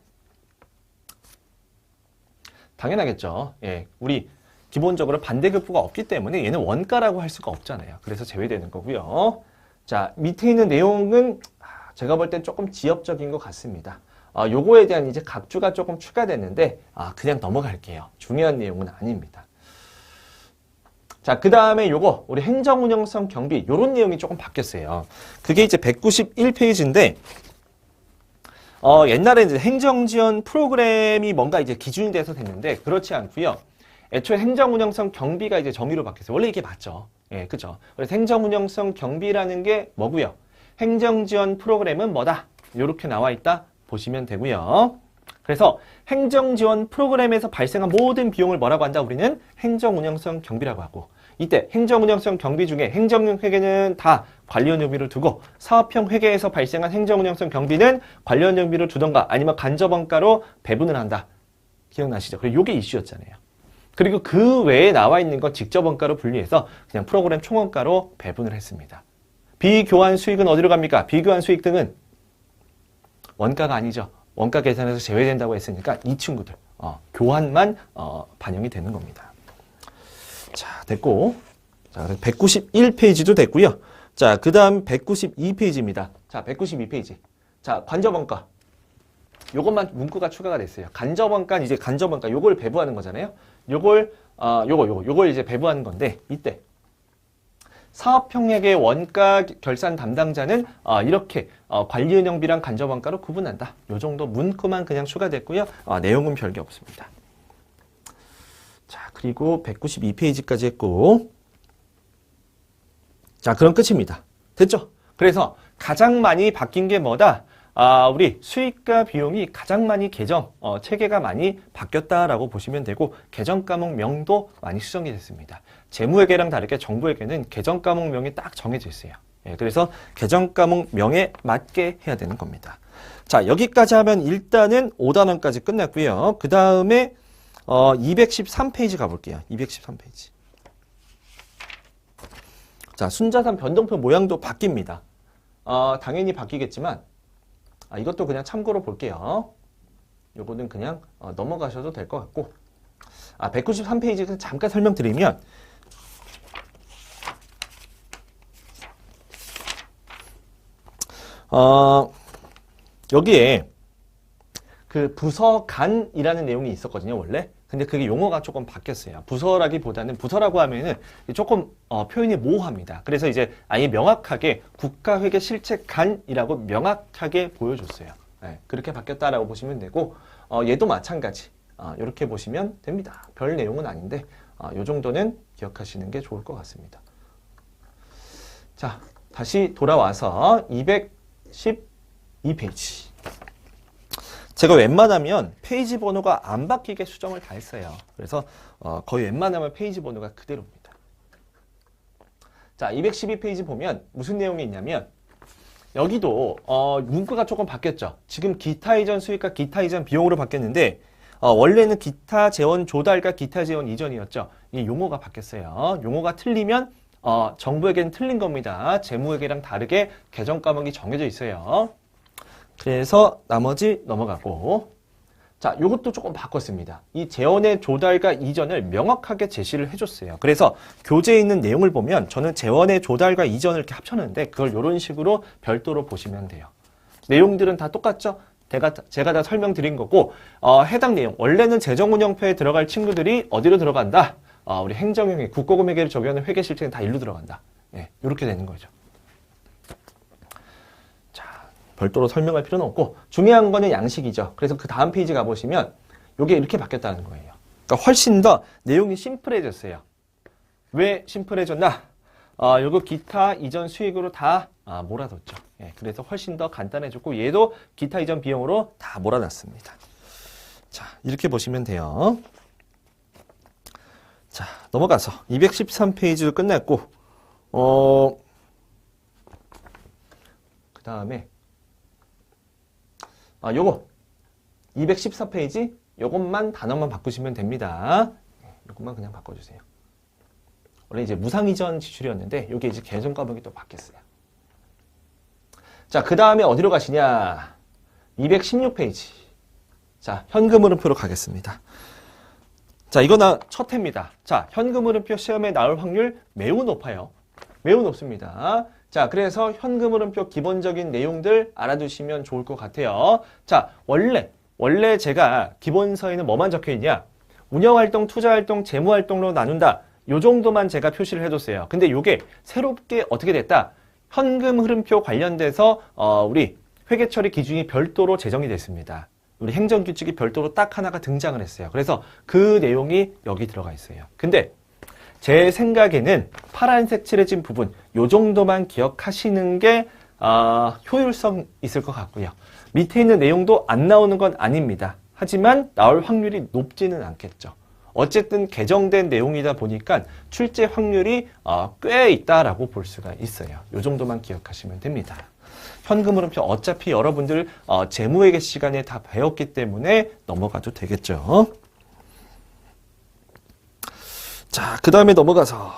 당연하겠죠. 예, 우리 기본적으로 반대급부가 없기 때문에 얘는 원가라고 할 수가 없잖아요. 그래서 제외되는 거고요. 자, 밑에 있는 내용은 제가 볼 땐 조금 지엽적인 것 같습니다. 요거에 대한 이제 각주가 조금 추가됐는데 그냥 넘어갈게요. 중요한 내용은 아닙니다. 자, 그 다음에 요거 우리 행정운영성 경비 요런 내용이 조금 바뀌었어요. 그게 이제 191페이지인데 옛날에 이제 행정지원 프로그램이 뭔가 이제 기준이 돼서 됐는데 그렇지 않고요. 애초에 행정운영성 경비가 이제 정의로 바뀌었어요. 원래 이게 맞죠. 예, 그죠. 그래서 행정운영성 경비라는 게 뭐고요? 행정지원 프로그램은 뭐다? 이렇게 나와 있다 보시면 되고요. 그래서 행정지원 프로그램에서 발생한 모든 비용을 뭐라고 한다? 우리는 행정운영성 경비라고 하고 이때 행정운영성 경비 중에 행정용 회계는 다 관련 요비를 두고 사업형 회계에서 발생한 행정운영성 경비는 관련 요비를 두던가 아니면 간접원가로 배분을 한다. 기억나시죠? 그리고 이게 이슈였잖아요. 그리고 그 외에 나와 있는 건 직접 원가로 분리해서 그냥 프로그램 총원가로 배분을 했습니다. 비교환 수익은 어디로 갑니까? 비교환 수익 등은 원가가 아니죠. 원가 계산에서 제외된다고 했으니까 이 친구들 교환만 반영이 되는 겁니다. 자, 됐고 자, 191페이지도 됐고요. 자, 그 다음 192페이지입니다. 자, 192페이지. 자, 관접원가. 요것만 문구가 추가가 됐어요. 간접원가는 이제 간접원가 요걸 배부하는 거잖아요. 요걸 이제 배부하는 건데 이때 사업평액의 원가 결산 담당자는 이렇게 관리운영비랑 간접원가로 구분한다. 요 정도 문구만 그냥 추가됐고요. 내용은 별게 없습니다. 자, 그리고 192페이지까지 했고 자, 그럼 끝입니다. 됐죠? 그래서 가장 많이 바뀐 게 뭐다? 우리 수익과 비용이 가장 많이 체계가 많이 바뀌었다라고 보시면 되고, 계정 과목명도 많이 수정이 됐습니다. 재무회계랑 다르게 정부회계는 계정 과목명이 딱 정해져 있어요. 예, 그래서 계정 과목명에 맞게 해야 되는 겁니다. 자, 여기까지 하면 일단은 5단원까지 끝났고요. 그 다음에 213페이지 가볼게요. 213페이지. 자, 순자산 변동표 모양도 바뀝니다. 당연히 바뀌겠지만 이것도 그냥 참고로 볼게요. 요거는 그냥 넘어가셔도 될 것 같고 193페이지 잠깐 설명드리면 여기에 그 부서 간이라는 내용이 있었거든요, 원래. 근데 그게 용어가 조금 바뀌었어요. 부서라기보다는 부서라고 하면은 조금 표현이 모호합니다. 그래서 이제 아예 명확하게 국가회계실책관이라고 명확하게 보여줬어요. 네, 그렇게 바뀌었다라고 보시면 되고 얘도 마찬가지. 이렇게 보시면 됩니다. 별 내용은 아닌데 이 정도는 기억하시는 게 좋을 것 같습니다. 자, 다시 돌아와서 212페이지. 제가 웬만하면 페이지 번호가 안 바뀌게 수정을 다 했어요. 그래서 거의 웬만하면 페이지 번호가 그대로입니다. 자, 212페이지 보면 무슨 내용이 있냐면 여기도 문구가 조금 바뀌었죠. 지금 기타 이전 수익과 기타 이전 비용으로 바뀌었는데 원래는 기타 재원 조달과 기타 재원 이전이었죠. 이 용어가 바뀌었어요. 용어가 틀리면 정부에게는 틀린 겁니다. 재무회계랑 다르게 계정 과목이 정해져 있어요. 그래서 나머지 넘어가고, 자, 요것도 조금 바꿨습니다. 이 재원의 조달과 이전을 명확하게 제시를 해줬어요. 그래서 교재에 있는 내용을 보면 저는 재원의 조달과 이전을 이렇게 합쳤는데 그걸 이런 식으로 별도로 보시면 돼요. 내용들은 다 똑같죠? 제가 다 설명드린 거고, 해당 내용, 원래는 재정운영표에 들어갈 친구들이 어디로 들어간다? 우리 행정형의 국고금회계를 적용하는 회계실책은 다 일로 들어간다. 예, 이렇게 되는 거죠. 별도로 설명할 필요는 없고 중요한 거는 양식이죠. 그래서 그 다음 페이지 가보시면 이게 이렇게 바뀌었다는 거예요. 그러니까 훨씬 더 내용이 심플해졌어요. 왜 심플해졌나? 요거 기타 이전 수익으로 다 몰아뒀죠. 예, 그래서 훨씬 더 간단해졌고 얘도 기타 이전 비용으로 다 몰아놨습니다. 자, 이렇게 보시면 돼요. 자, 넘어가서 213페이지도 끝났고 그 다음에 요거 214페이지 요것만 단어만 바꾸시면 됩니다. 요것만 그냥 바꿔주세요. 원래 이제 무상이전 지출이었는데 요게 이제 계정 과목이 또 바뀌었어요. 자, 그 다음에 어디로 가시냐? 216페이지. 자, 현금 흐름표로 가겠습니다. 자, 이거 첫 해입니다. 자, 현금 흐름표 시험에 나올 확률 매우 높아요. 매우 높습니다. 자, 그래서 현금 흐름표 기본적인 내용들 알아두시면 좋을 것 같아요. 자, 원래 제가 기본서에는 뭐만 적혀 있냐? 운영활동, 투자활동, 재무활동으로 나눈다. 요 정도만 제가 표시를 해뒀어요. 근데 요게 새롭게 어떻게 됐다? 현금 흐름표 관련돼서 우리 회계처리 기준이 별도로 제정이 됐습니다. 우리 행정규칙이 별도로 딱 하나가 등장을 했어요. 그래서 그 내용이 여기 들어가 있어요. 근데 제 생각에는 파란색 칠해진 부분 요 정도만 기억하시는 게 효율성 있을 것 같고요. 밑에 있는 내용도 안 나오는 건 아닙니다. 하지만 나올 확률이 높지는 않겠죠. 어쨌든 개정된 내용이다 보니까 출제 확률이 꽤 있다라고 볼 수가 있어요. 요 정도만 기억하시면 됩니다. 현금 흐름표 어차피 여러분들 재무회계 시간에 다 배웠기 때문에 넘어가도 되겠죠. 자, 그 다음에 넘어가서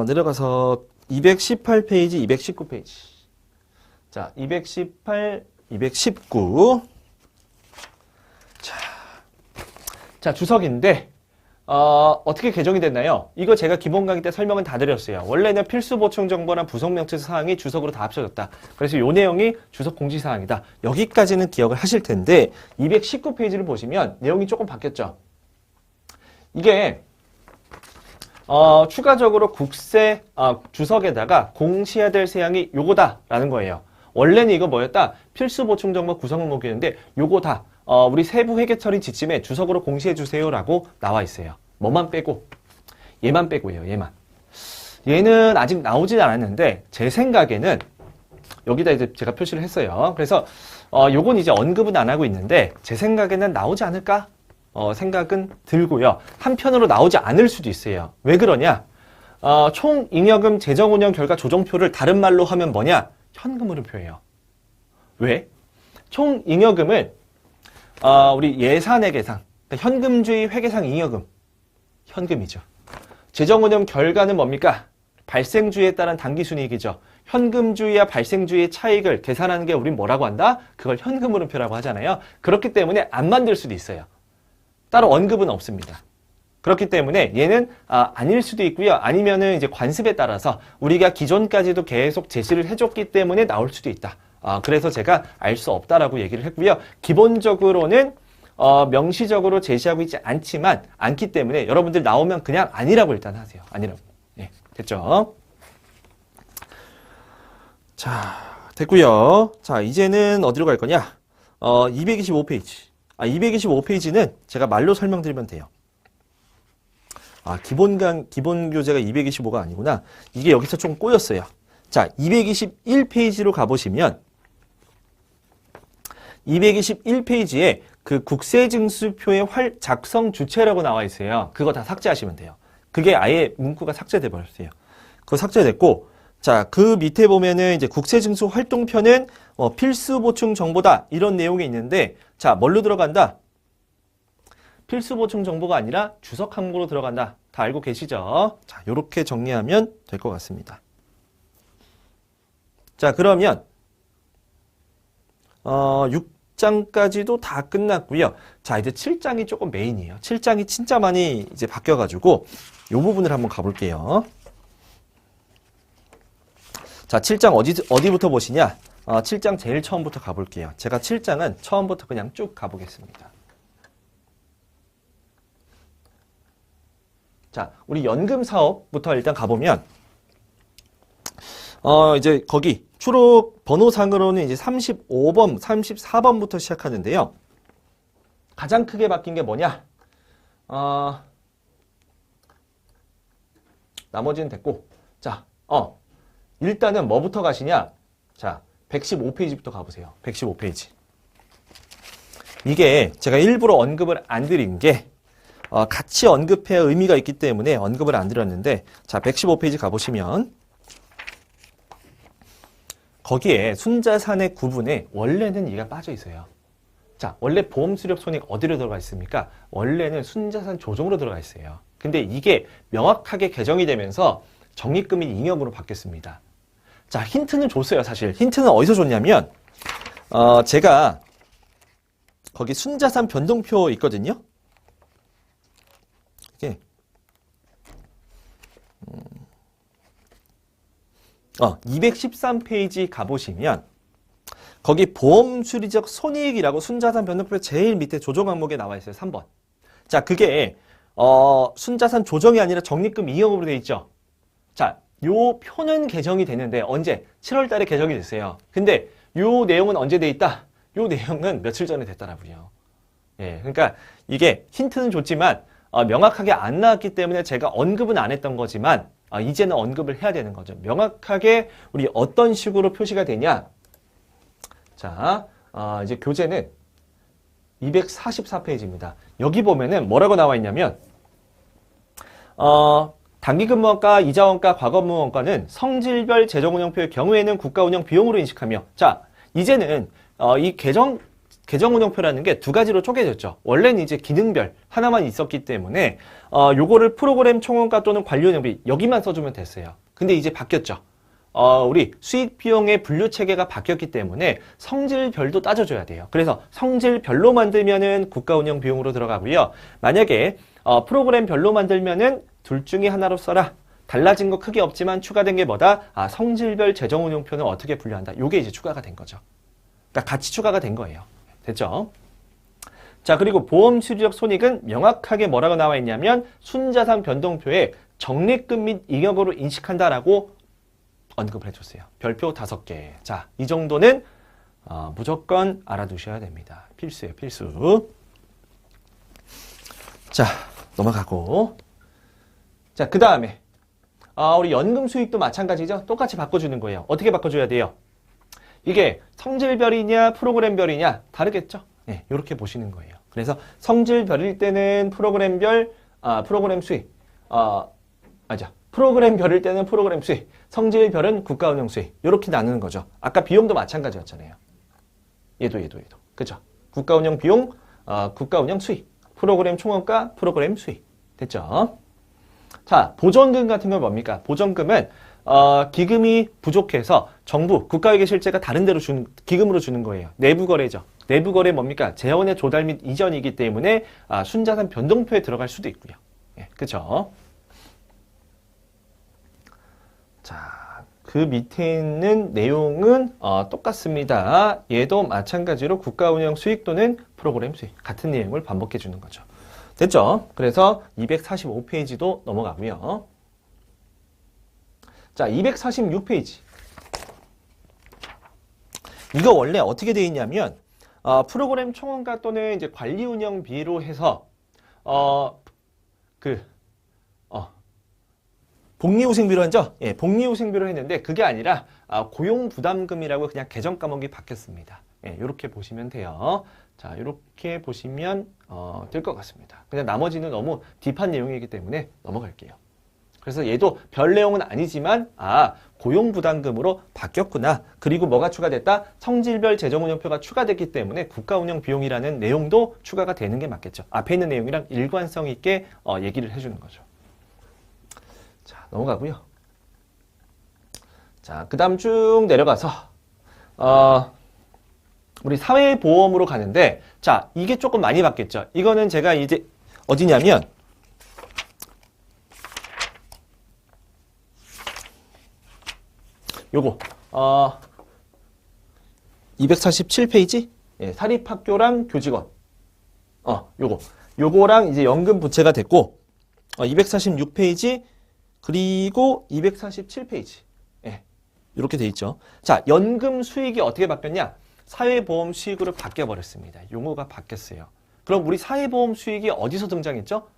내려가서 218페이지, 219페이지. 자, 218, 219. 자, 주석인데 어떻게 개정이 됐나요? 이거 제가 기본 강의 때 설명은 다 드렸어요. 원래는 필수 보충 정보랑 부속 명칭 사항이 주석으로 다 합쳐졌다. 그래서 이 내용이 주석 공지 사항이다. 여기까지는 기억을 하실 텐데 219페이지를 보시면 내용이 조금 바뀌었죠. 이게 추가적으로 국세 주석에다가 공시해야 될 사항이 요거다라는 거예요. 원래는 이거 뭐였다? 필수 보충 정보 구성 항목이었는데 요거다. 우리 세부 회계 처리 지침에 주석으로 공시해 주세요라고 나와 있어요. 뭐만 빼고? 얘만 빼고요. 얘는 아직 나오진 않았는데 제 생각에는 여기다 이제 제가 표시를 했어요. 그래서 요건 이제 언급은 안 하고 있는데 제 생각에는 나오지 않을까? 생각은 들고요. 한편으로 나오지 않을 수도 있어요. 왜 그러냐? 총 잉여금 재정운영 결과 조정표를 다른 말로 하면 뭐냐? 현금 흐름표예요. 왜? 총 잉여금을 우리 예산의 계상, 그러니까 현금주의 회계상 잉여금, 현금이죠. 재정운영 결과는 뭡니까? 발생주의에 따른 당기순이익이죠. 현금주의와 발생주의의 차익을 계산하는 게 우린 뭐라고 한다? 그걸 현금 흐름표라고 하잖아요. 그렇기 때문에 안 만들 수도 있어요. 따로 언급은 없습니다. 그렇기 때문에 얘는 아닐 수도 있고요. 아니면은 이제 관습에 따라서 우리가 기존까지도 계속 제시를 해줬기 때문에 나올 수도 있다. 그래서 제가 알 수 없다라고 얘기를 했고요. 기본적으로는 명시적으로 제시하고 있지 않기 때문에 여러분들 나오면 그냥 아니라고 일단 하세요. 아니라고. 예, 됐죠? 자, 됐고요. 자, 이제는 어디로 갈 거냐? 225페이지. 225페이지는 제가 말로 설명드리면 돼요. 기본 교재가 225가 아니구나. 이게 여기서 좀 꼬였어요. 자, 221페이지로 가보시면 221페이지에 그 국세징수표의 작성 주체라고 나와 있어요. 그거 다 삭제하시면 돼요. 그게 아예 문구가 삭제돼 버렸어요. 그거 삭제됐고, 자, 그 밑에 보면은 이제 국세징수 활동표는 필수 보충 정보다 이런 내용이 있는데, 자, 뭘로 들어간다? 필수 보충 정보가 아니라 주석 항목으로 들어간다. 다 알고 계시죠? 자, 요렇게 정리하면 될 것 같습니다. 자, 그러면 6장까지도 다 끝났고요. 자, 이제 7장이 조금 메인이에요. 7장이 진짜 많이 이제 바뀌어가지고 이 부분을 한번 가볼게요. 자, 7장 어디부터 보시냐? 7장 제일 처음부터 가볼게요. 제가 7장은 처음부터 그냥 쭉 가보겠습니다. 자, 우리 연금 사업부터 일단 가보면 이제 거기 추록 번호상으로는 이제 35번, 34번부터 시작하는데요. 가장 크게 바뀐 게 뭐냐? 나머지는 됐고. 자, 일단은 뭐부터 가시냐? 자, 115페이지부터 가보세요. 115페이지. 이게 제가 일부러 언급을 안 드린 게 같이 언급해야 의미가 있기 때문에 언급을 안 드렸는데, 자, 115페이지 가보시면 거기에 순자산의 구분에 원래는 이가 빠져 있어요. 자, 원래 보험 수렵 손익 어디로 들어가 있습니까? 원래는 순자산 조정으로 들어가 있어요. 근데 이게 명확하게 개정이 되면서 적립금 및 잉여금으로 바뀌었습니다. 자, 힌트는 줬어요, 사실. 힌트는 어디서 줬냐면, 제가 거기 순자산 변동표 있거든요. 이게 213페이지 가보시면 거기 보험 수리적 손익이라고 순자산 변동표 제일 밑에 조정 항목에 나와 있어요. 3번. 자, 그게 순자산 조정이 아니라 적립금 잉여금으로 돼 있죠. 자, 요 표는 개정이 되는데 언제? 7월 달에 개정이 됐어요. 근데 요 내용은 언제 돼 있다? 요 내용은 며칠 전에 됐더라고요. 예, 그러니까 이게 힌트는 줬지만 명확하게 안 나왔기 때문에 제가 언급은 안 했던 거지만 이제는 언급을 해야 되는 거죠. 명확하게 우리 어떤 식으로 표시가 되냐? 자, 이제 교재는 244페이지입니다. 여기 보면은 뭐라고 나와 있냐면, 단기근무원가, 이자원가, 과거무원가는 성질별 재정운영표의 경우에는 국가운영 비용으로 인식하며, 자, 이제는 이 계정운영표라는 게 두 가지로 쪼개졌죠. 원래는 이제 기능별 하나만 있었기 때문에 요거를 프로그램 총원가 또는 관리운영비 여기만 써주면 됐어요. 근데 이제 바뀌었죠. 우리 수익 비용의 분류 체계가 바뀌었기 때문에 성질별도 따져줘야 돼요. 그래서 성질별로 만들면은 국가운영 비용으로 들어가고요. 만약에 프로그램별로 만들면은 둘 중에 하나로 써라. 달라진 거 크게 없지만 추가된 게 뭐다? 성질별 재정운용표는 어떻게 분류한다. 요게 이제 추가가 된 거죠. 그러니까 같이 추가가 된 거예요. 됐죠? 자, 그리고 보험 수리적 손익은 명확하게 뭐라고 나와 있냐면 순자산 변동표에 적립금 및 잉여금으로 인식한다라고 언급을 해줬어요. 별표 5개. 자, 이 정도는 무조건 알아두셔야 됩니다. 필수예요, 필수. 자, 넘어가고. 자, 그 다음에 우리 연금 수익도 마찬가지죠. 똑같이 바꿔주는 거예요. 어떻게 바꿔줘야 돼요? 이게 성질별이냐 프로그램별이냐 다르겠죠? 네, 이렇게 보시는 거예요. 그래서 성질별일 때는 프로그램별, 프로그램 수익, 프로그램별일 때는 프로그램 수익, 성질별은 국가운영 수익 이렇게 나누는 거죠. 아까 비용도 마찬가지였잖아요. 얘도. 그죠? 국가운영 비용, 국가운영 수익, 프로그램 총원가, 프로그램 수익. 됐죠? 자, 보전금 같은 건 뭡니까? 보전금은 기금이 부족해서 정부, 국가에게 실제가 다른 데로 기금으로 주는 거예요. 내부 거래죠. 내부 거래 뭡니까? 재원의 조달 및 이전이기 때문에 순자산 변동표에 들어갈 수도 있고요. 예, 그죠? 자, 그 밑에 있는 내용은 똑같습니다. 얘도 마찬가지로 국가운영 수익 또는 프로그램 수익 같은 내용을 반복해 주는 거죠. 됐죠? 그래서 245페이지도 넘어가고요. 자, 246페이지. 이거 원래 어떻게 되어 있냐면 프로그램 총원가 또는 이제 관리 운영비로 해서 복리후생비로 하죠? 예, 복리후생비로 했는데 그게 아니라 고용부담금이라고 그냥 개정 과목이 바뀌었습니다. 예, 이렇게 보시면 돼요. 자, 이렇게 보시면 될 것 같습니다. 그냥 나머지는 너무 딥한 내용이기 때문에 넘어갈게요. 그래서 얘도 별 내용은 아니지만 고용부담금으로 바뀌었구나. 그리고 뭐가 추가됐다? 성질별 재정운영표가 추가됐기 때문에 국가운영비용이라는 내용도 추가가 되는 게 맞겠죠. 앞에 있는 내용이랑 일관성 있게 얘기를 해주는 거죠. 자, 넘어가고요. 자, 그 다음 쭉 내려가서 우리 사회보험으로 가는데, 자, 이게 조금 많이 바뀌었죠. 이거는 제가 이제 어디냐면 요거 247페이지 예, 사립학교랑 교직원 요거랑 이제 연금 부채가 됐고 246페이지 그리고 247페이지 예, 이렇게 돼 있죠. 자, 연금 수익이 어떻게 바뀌었냐? 사회보험 수익으로 바뀌어 버렸습니다. 용어가 바뀌었어요. 그럼 우리 사회보험 수익이 어디서 등장했죠?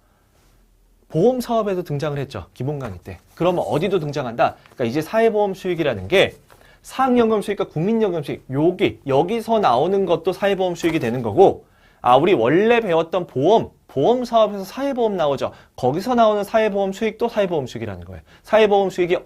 보험 사업에도 등장을 했죠. 기본 강의 때. 그러면 어디도 등장한다? 그러니까 이제 사회보험 수익이라는 게 사학연금 수익과 국민연금 수익, 여기서 나오는 것도 사회보험 수익이 되는 거고, 우리 원래 배웠던 보험 사업에서 사회보험 나오죠. 거기서 나오는 사회보험 수익도 사회보험 수익이라는 거예요. 사회보험 수익이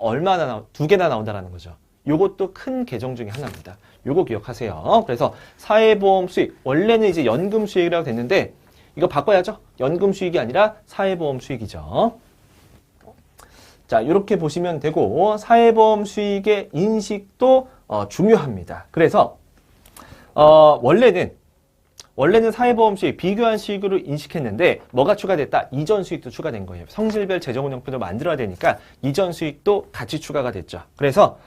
두 개나 나온다는 거죠. 요것도 큰 계정 중에 하나입니다. 요거 기억하세요. 그래서 사회보험 수익, 원래는 이제 연금 수익이라고 됐는데, 이거 바꿔야죠. 연금 수익이 아니라 사회보험 수익이죠. 자, 이렇게 보시면 되고 사회보험 수익의 인식도 중요합니다. 그래서 원래는 사회보험 수익 비교한 수익으로 인식했는데 뭐가 추가됐다? 이전 수익도 추가된 거예요. 성질별 재정운영표도 만들어야 되니까 이전 수익도 같이 추가가 됐죠. 그래서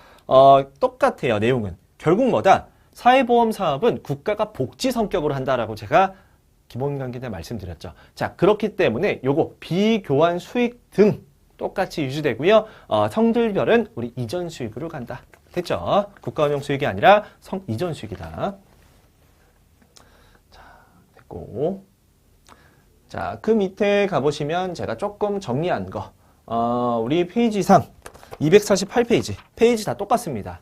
똑같아요. 내용은. 결국 뭐다? 사회보험 사업은 국가가 복지 성격으로 한다라고 제가 기본 강의 때 말씀드렸죠. 자, 그렇기 때문에 요거 비교환 수익 등 똑같이 유지되고요. 성질별은 우리 이전 수익으로 간다. 됐죠? 국가운영 수익이 아니라 이전 수익이다. 자, 됐고. 자, 그 밑에 가보시면 제가 조금 정리한 거. 우리 페이지상 248페이지. 페이지 다 똑같습니다.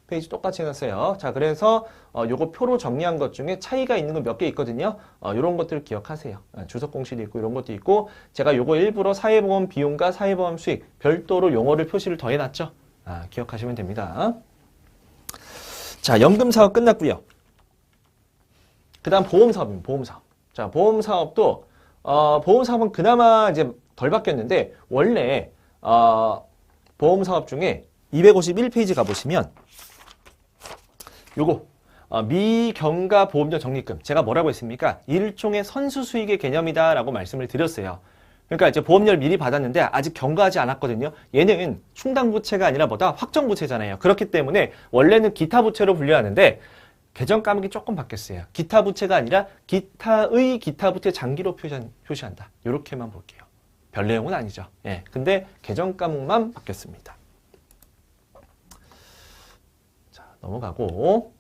페이지 똑같이 해놨어요. 자, 그래서 요거 표로 정리한 것 중에 차이가 있는 거 몇 개 있거든요. 요런 것들을 기억하세요. 주석 공식이 있고 이런 것도 있고, 제가 요거 일부러 사회보험 비용과 사회보험 수익 별도로 용어를 표시를 더 해놨죠. 기억하시면 됩니다. 자, 연금 사업 끝났고요. 그 다음 보험 사업입니다. 보험 사업. 자, 보험 사업도 보험 사업은 그나마 이제 덜 바뀌었는데, 원래 보험 사업 중에 251페이지 가보시면 요거 미경과 보험료 적립금, 제가 뭐라고 했습니까? 일종의 선수 수익의 개념이다 라고 말씀을 드렸어요. 그러니까 이제 보험료를 미리 받았는데 아직 경과하지 않았거든요. 얘는 충당부채가 아니라 뭐다? 확정부채잖아요. 그렇기 때문에 원래는 기타부채로 분류하는데 개정 과목이 조금 바뀌었어요. 기타부채가 아니라 기타의 기타부채 장기로 표시한다. 이렇게만 볼게요. 별 내용은 아니죠. 예, 근데 개정 과목만 바뀌었습니다. 넘어가고,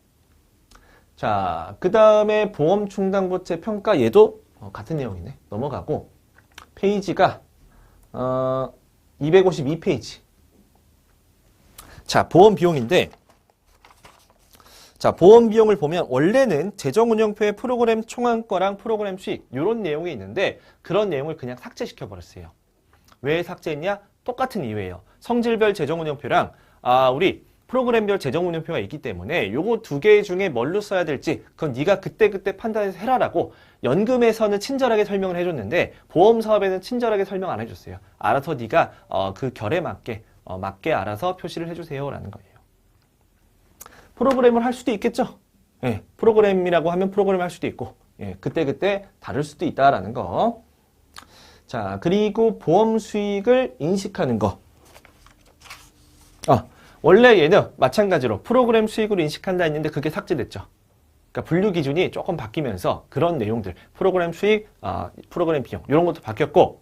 자, 그 다음에 보험 충당부채 평가, 얘도 같은 내용이네. 넘어가고, 페이지가 252페이지. 자, 보험 비용인데, 자, 보험 비용을 보면 원래는 재정운영표에 프로그램 총합과랑 프로그램 수익 이런 내용이 있는데 그런 내용을 그냥 삭제시켜 버렸어요. 왜 삭제했냐? 똑같은 이유예요. 성질별 재정운영표랑 우리 프로그램별 재정운영표가 있기 때문에 요거 두 개 중에 뭘로 써야 될지 그건 네가 그때그때 판단해서 해라라고 연금에서는 친절하게 설명을 해줬는데 보험 사업에는 친절하게 설명 안 해줬어요. 알아서 네가 그 결에 맞게 알아서 표시를 해주세요 라는 거예요. 프로그램을 할 수도 있겠죠. 예, 프로그램이라고 하면 프로그램 할 수도 있고 예, 그때그때 다를 수도 있다라는 거. 자, 그리고 보험 수익을 인식하는 거. 원래 얘는 마찬가지로 프로그램 수익으로 인식한다 했는데 그게 삭제됐죠. 그러니까 분류 기준이 조금 바뀌면서 그런 내용들, 프로그램 수익, 프로그램 비용 이런 것도 바뀌었고,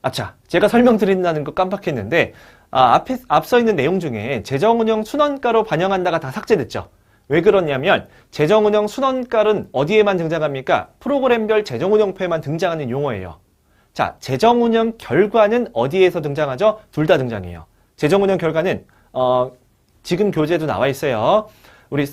아차, 제가 설명드린다는 거 깜빡했는데 앞서 있는 내용 중에 재정운영 순원가로 반영한다가 다 삭제됐죠. 왜 그러냐면 재정운영 순원가는 어디에만 등장합니까? 프로그램별 재정운영표에만 등장하는 용어예요. 자, 재정운영 결과는 어디에서 등장하죠? 둘 다 등장해요. 재정운영 결과는 지금 교재도 나와 있어요. 우리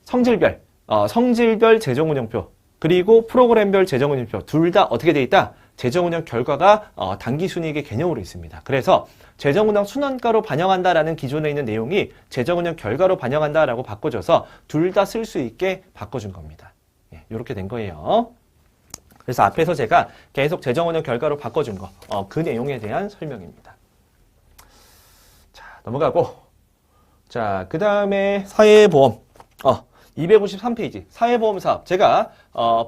성질별 재정운영표 그리고 프로그램별 재정운영표 둘 다 어떻게 돼 있다? 재정운영 결과가 당기순이익의 개념으로 있습니다. 그래서 재정운영 순원가로 반영한다라는 기존에 있는 내용이 재정운영 결과로 반영한다라고 바꿔줘서 둘 다 쓸 수 있게 바꿔준 겁니다. 예, 이렇게 된 거예요. 그래서 앞에서 제가 계속 재정운영 결과로 바꿔준 거, 그 내용에 대한 설명입니다. 자, 넘어가고. 자, 그 다음에 사회보험. 253페이지. 사회보험 사업. 제가,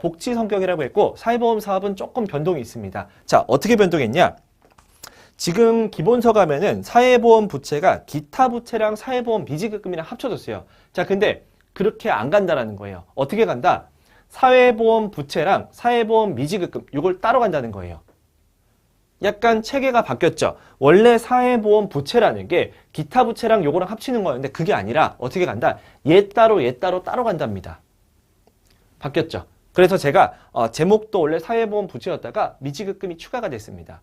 복지 성격이라고 했고, 사회보험 사업은 조금 변동이 있습니다. 자, 어떻게 변동했냐? 지금 기본서 가면은 사회보험 부채가 기타 부채랑 사회보험 미지급금이랑 합쳐졌어요. 자, 근데 그렇게 안 간다라는 거예요. 어떻게 간다? 사회보험 부채랑 사회보험 미지급금 이걸 따로 간다는 거예요. 약간 체계가 바뀌었죠. 원래 사회보험 부채라는 게 기타 부채랑 요거랑 합치는 거였는데 그게 아니라 어떻게 간다? 얘 따로 따로 간답니다. 바뀌었죠. 그래서 제가 제목도 원래 사회보험 부채였다가 미지급금이 추가가 됐습니다.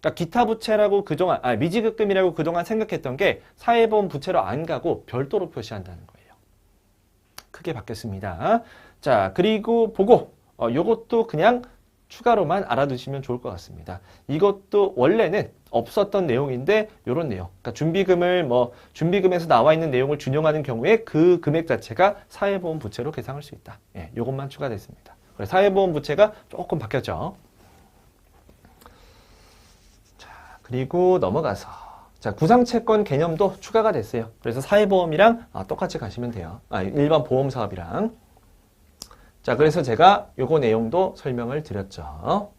그러니까 기타 부채라고 그동안 미지급금이라고 그동안 생각했던 게 사회보험 부채로 안 가고 별도로 표시한다는 거예요. 크게 바뀌었습니다. 자, 그리고 보고 요것도 그냥 추가로만 알아두시면 좋을 것 같습니다. 이것도 원래는 없었던 내용인데 요런 내용. 그러니까 준비금에서 나와 있는 내용을 준용하는 경우에 그 금액 자체가 사회보험 부채로 계상할 수 있다. 예, 요것만 추가됐습니다. 그래서 사회보험 부채가 조금 바뀌었죠. 자, 그리고 넘어가서 자, 구상채권 개념도 추가가 됐어요. 그래서 사회보험이랑 똑같이 가시면 돼요. 일반 보험 사업이랑. 자, 그래서 제가 요거 내용도 설명을 드렸죠.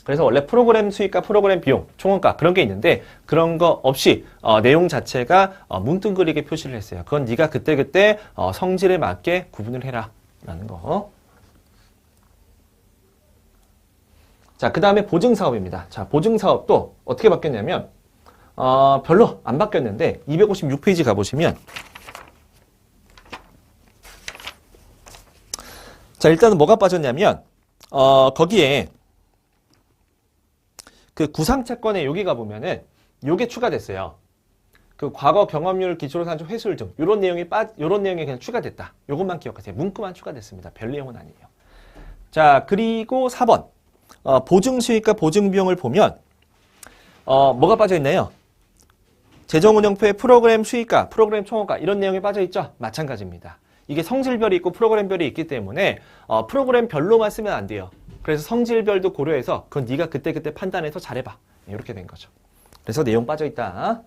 그래서 원래 프로그램 수익과 프로그램 비용, 총원가 그런 게 있는데 그런 거 없이 내용 자체가 뭉뚱그리게 표시를 했어요. 그건 네가 그때그때 성질에 맞게 구분을 해라 라는 거. 자, 그 다음에 보증사업입니다. 자, 보증사업도 어떻게 바뀌었냐면 별로 안 바뀌었는데 256페이지 가보시면 자, 일단은 뭐가 빠졌냐면 거기에 그 구상채권에 여기 가보면은 요게 추가됐어요. 그 과거 경험률 기초로 산출 회수율 등 요런 내용이 그냥 추가됐다. 요것만 기억하세요. 문구만 추가됐습니다. 별 내용은 아니에요. 자, 그리고 4번 보증수익과 보증비용을 보면 뭐가 빠져있나요? 재정운영표에 프로그램 수익과 프로그램 총원가 이런 내용이 빠져있죠? 마찬가지입니다. 이게 성질별이 있고 프로그램별이 있기 때문에 프로그램별로만 쓰면 안 돼요. 그래서 성질별도 고려해서 그건 네가 그때그때 판단해서 잘해봐. 이렇게 된 거죠. 그래서 내용 빠져있다.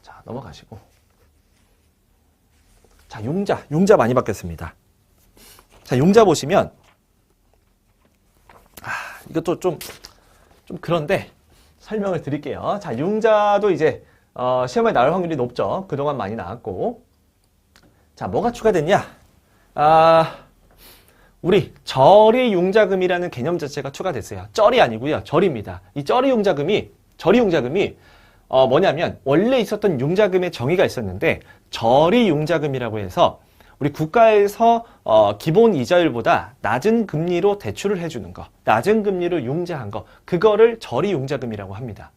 자, 넘어가시고. 자, 융자 많이 바뀌었습니다. 자, 융자 보시면 이것도 좀 그런데 설명을 드릴게요. 자, 융자도 이제 시험에 나올 확률이 높죠. 그동안 많이 나왔고. 자, 뭐가 추가됐냐? 우리 저리융자금이라는 개념 자체가 추가됐어요. 쩔이 아니고요. 절입니다. 이 저리융자금이 뭐냐면 원래 있었던 융자금의 정의가 있었는데 저리융자금이라고 해서 우리 국가에서 기본 이자율보다 낮은 금리로 대출을 해주는 거, 낮은 금리로 융자한 거, 그거를 저리융자금이라고 합니다.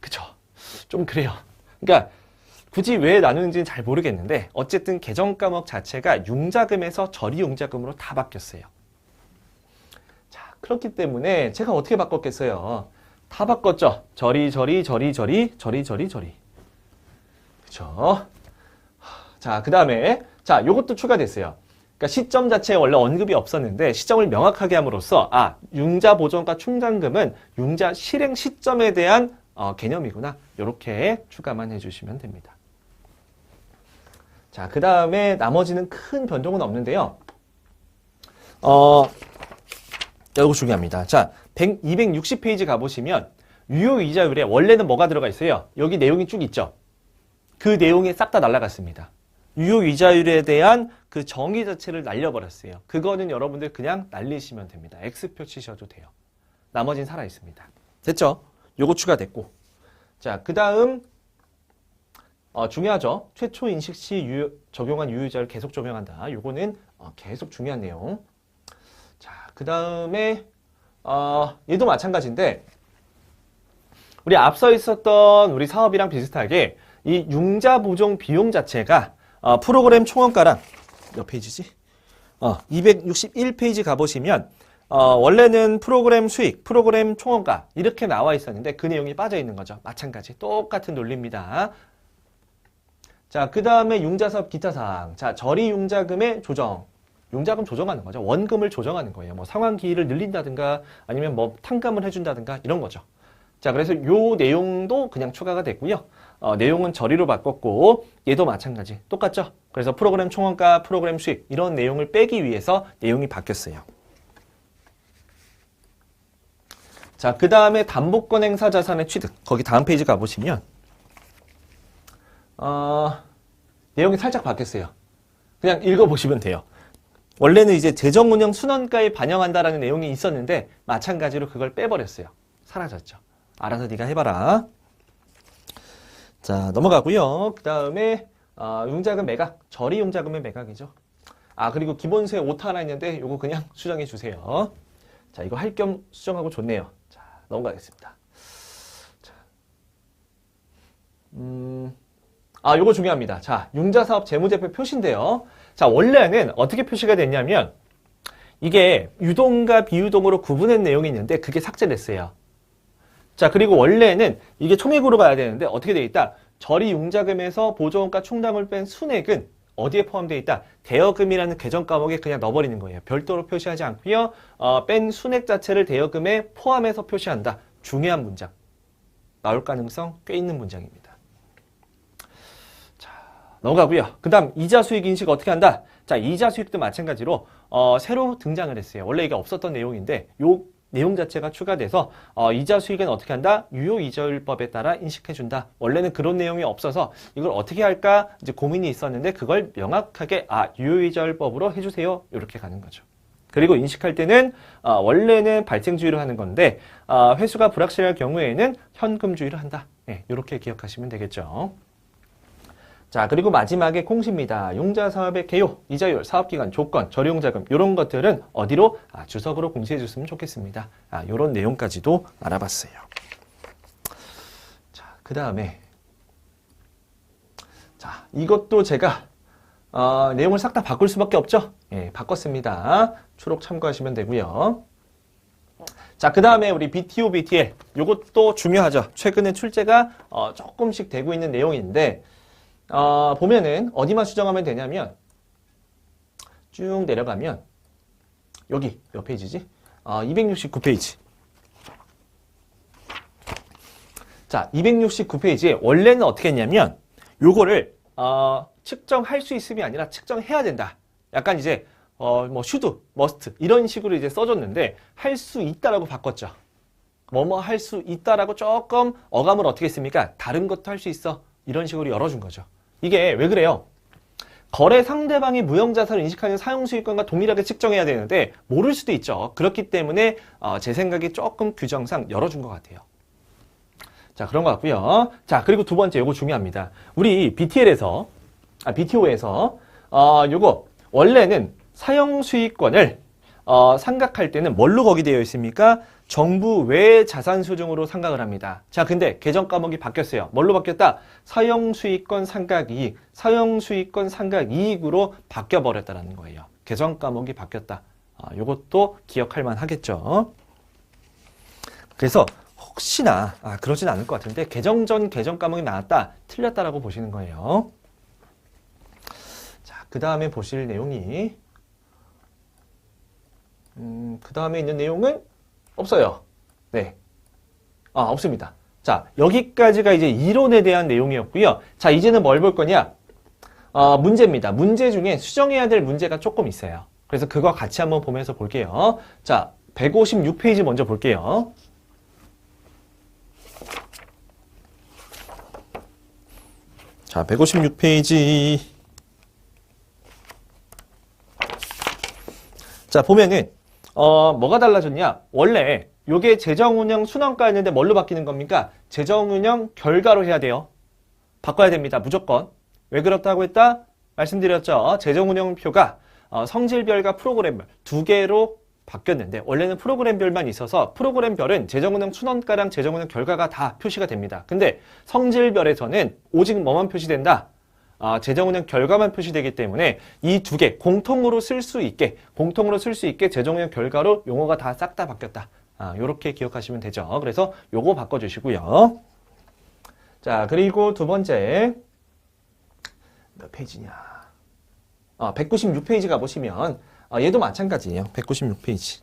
그쵸? 좀 그래요. 그러니까 굳이 왜 나누는지는 잘 모르겠는데 어쨌든 개정 과목 자체가 융자금에서 저리융자금으로 다 바뀌었어요. 자, 그렇기 때문에 제가 어떻게 바꿨겠어요? 다 바꿨죠. 저리. 그쵸? 자, 그 다음에 자, 요것도 추가됐어요. 그러니까 시점 자체에 원래 언급이 없었는데 시점을 명확하게 함으로써 융자 보전과 충당금은 융자 실행 시점에 대한 개념이구나. 이렇게 추가만 해주시면 됩니다. 자, 그 다음에 나머지는 큰 변동은 없는데요. 이거 중요합니다. 자, 260페이지 가보시면 유효이자율에 원래는 뭐가 들어가 있어요? 여기 내용이 쭉 있죠? 그 내용이 싹 다 날아갔습니다. 유효이자율에 대한 그 정의 자체를 날려버렸어요. 그거는 여러분들 그냥 날리시면 됩니다. X표 치셔도 돼요. 나머지는 살아있습니다. 됐죠? 요거 추가됐고. 자, 그 다음 중요하죠. 최초 인식 시 적용한 유효이자를 계속 적용한다. 요거는 계속 중요한 내용. 자, 그 다음에 얘도 마찬가지인데 우리 앞서 있었던 우리 사업이랑 비슷하게 이 융자 보정 비용 자체가 프로그램 총원가랑 몇 페이지지? 261페이지 가보시면 원래는 프로그램 수익, 프로그램 총원가 이렇게 나와 있었는데 그 내용이 빠져 있는 거죠. 마찬가지 똑같은 논리입니다. 자, 그 다음에 융자사업 기타사항. 자, 저리 융자금의 조정. 융자금 조정하는 거죠. 원금을 조정하는 거예요. 뭐 상환기일을 늘린다든가 아니면 뭐 탕감을 해준다든가 이런 거죠. 자, 그래서 요 내용도 그냥 추가가 됐고요. 내용은 저리로 바꿨고 얘도 마찬가지 똑같죠. 그래서 프로그램 총원가, 프로그램 수익 이런 내용을 빼기 위해서 내용이 바뀌었어요. 자, 그 다음에 담보권 행사 자산의 취득. 거기 다음 페이지 가보시면 내용이 살짝 바뀌었어요. 그냥 읽어보시면 돼요. 원래는 이제 재정운영 순원가에 반영한다라는 내용이 있었는데 마찬가지로 그걸 빼버렸어요. 사라졌죠. 알아서 네가 해봐라. 자, 넘어가고요. 그 다음에 융자금 매각, 저리 융자금의 매각이죠. 그리고 기본세 오타 하나 있는데 요거 그냥 수정해 주세요. 자, 이거 할 겸 수정하고 좋네요. 자, 넘어가겠습니다. 자, 요거 중요합니다. 자, 융자사업 재무제표 표시인데요. 자, 원래는 어떻게 표시가 됐냐면 이게 유동과 비유동으로 구분한 내용이 있는데 그게 삭제됐어요. 자, 그리고 원래는 이게 총액으로 가야 되는데 어떻게 돼 있다? 저리 융자금에서 보조원가 충당을 뺀 순액은 어디에 포함되어 있다? 대여금이라는 계정 과목에 그냥 넣어버리는 거예요. 별도로 표시하지 않고요. 뺀 순액 자체를 대여금에 포함해서 표시한다. 중요한 문장. 나올 가능성 꽤 있는 문장입니다. 넘어가고요. 그 다음 이자 수익 인식 어떻게 한다? 자, 이자 수익도 마찬가지로 새로 등장을 했어요. 원래 이게 없었던 내용인데 요 내용 자체가 추가돼서 이자 수익은 어떻게 한다? 유효이자율법에 따라 인식해준다. 원래는 그런 내용이 없어서 이걸 어떻게 할까 이제 고민이 있었는데 그걸 명확하게 유효이자율법으로 해주세요. 이렇게 가는 거죠. 그리고 인식할 때는 원래는 발생주의로 하는 건데 회수가 불확실할 경우에는 현금주의로 한다. 네, 이렇게 기억하시면 되겠죠. 자, 그리고 마지막에 공시입니다. 융자사업의 개요, 이자율, 사업기간, 조건, 저리융자금 이런 것들은 어디로? 주석으로 공시해 줬으면 좋겠습니다. 이런 내용까지도 알아봤어요. 자, 그 다음에 자, 이것도 제가 내용을 싹 다 바꿀 수밖에 없죠. 예, 바꿨습니다. 초록 참고하시면 되고요. 자, 그 다음에 우리 BTO, BTL 이것도 중요하죠. 최근에 출제가 조금씩 되고 있는 내용인데 보면은 어디만 수정하면 되냐면 쭉 내려가면 여기 몇 페이지지? 269페이지. 자, 269페이지에 원래는 어떻게 했냐면 요거를 측정할 수 있음이 아니라 측정해야 된다. 약간 이제 뭐 should, must 이런 식으로 이제 써줬는데 할 수 있다라고 바꿨죠. 뭐뭐 할 수 있다라고 조금 어감을 어떻게 했습니까? 다른 것도 할 수 있어. 이런 식으로 열어준 거죠. 이게 왜 그래요? 거래 상대방이 무형자산을 인식하는 사용수익권과 동일하게 측정해야 되는데 모를 수도 있죠. 그렇기 때문에 제 생각에 조금 규정상 열어준 것 같아요. 자, 그런 것 같고요. 자, 그리고 두 번째 요거 중요합니다. 우리 BTO에서 요거 원래는 사용수익권을 상각할 때는 뭘로 거기 되어 있습니까? 정부 외 자산수중으로 상각을 합니다. 자, 근데 계정 과목이 바뀌었어요. 뭘로 바뀌었다? 사용수익권 상각이익, 사용수익권 상각이익으로 바뀌어버렸다는 거예요. 계정 과목이 바뀌었다. 요것도 기억할 만하겠죠. 그래서 혹시나 그러진 않을 것 같은데 계정전 계정 과목이 나왔다, 틀렸다라고 보시는 거예요. 자, 그 다음에 보실 내용이 그 다음에 있는 내용은 없어요. 네. 없습니다. 자, 여기까지가 이제 이론에 대한 내용이었고요. 자, 이제는 뭘 볼 거냐? 문제입니다. 문제 중에 수정해야 될 문제가 조금 있어요. 그래서 그거 같이 한번 보면서 볼게요. 자, 156페이지 먼저 볼게요. 자, 156페이지. 자, 보면은, 뭐가 달라졌냐? 원래, 요게 재정운영 순환가였는데 뭘로 바뀌는 겁니까? 재정운영 결과로 해야 돼요. 바꿔야 됩니다. 무조건. 왜 그렇다고 했다? 말씀드렸죠. 재정운영표가 성질별과 프로그램별 두 개로 바뀌었는데 원래는 프로그램별만 있어서 프로그램별은 재정운영 순환가랑 재정운영 결과가 다 표시가 됩니다. 근데 성질별에서는 오직 뭐만 표시된다? 재정운영 결과만 표시되기 때문에 이 두 개 공통으로 쓸 수 있게 재정운영 결과로 용어가 다 싹 다 바뀌었다. 요렇게 기억하시면 되죠. 그래서 요거 바꿔주시고요. 자, 그리고 두 번째 몇 페이지냐? 196페이지 가보시면 얘도 마찬가지예요. 196페이지.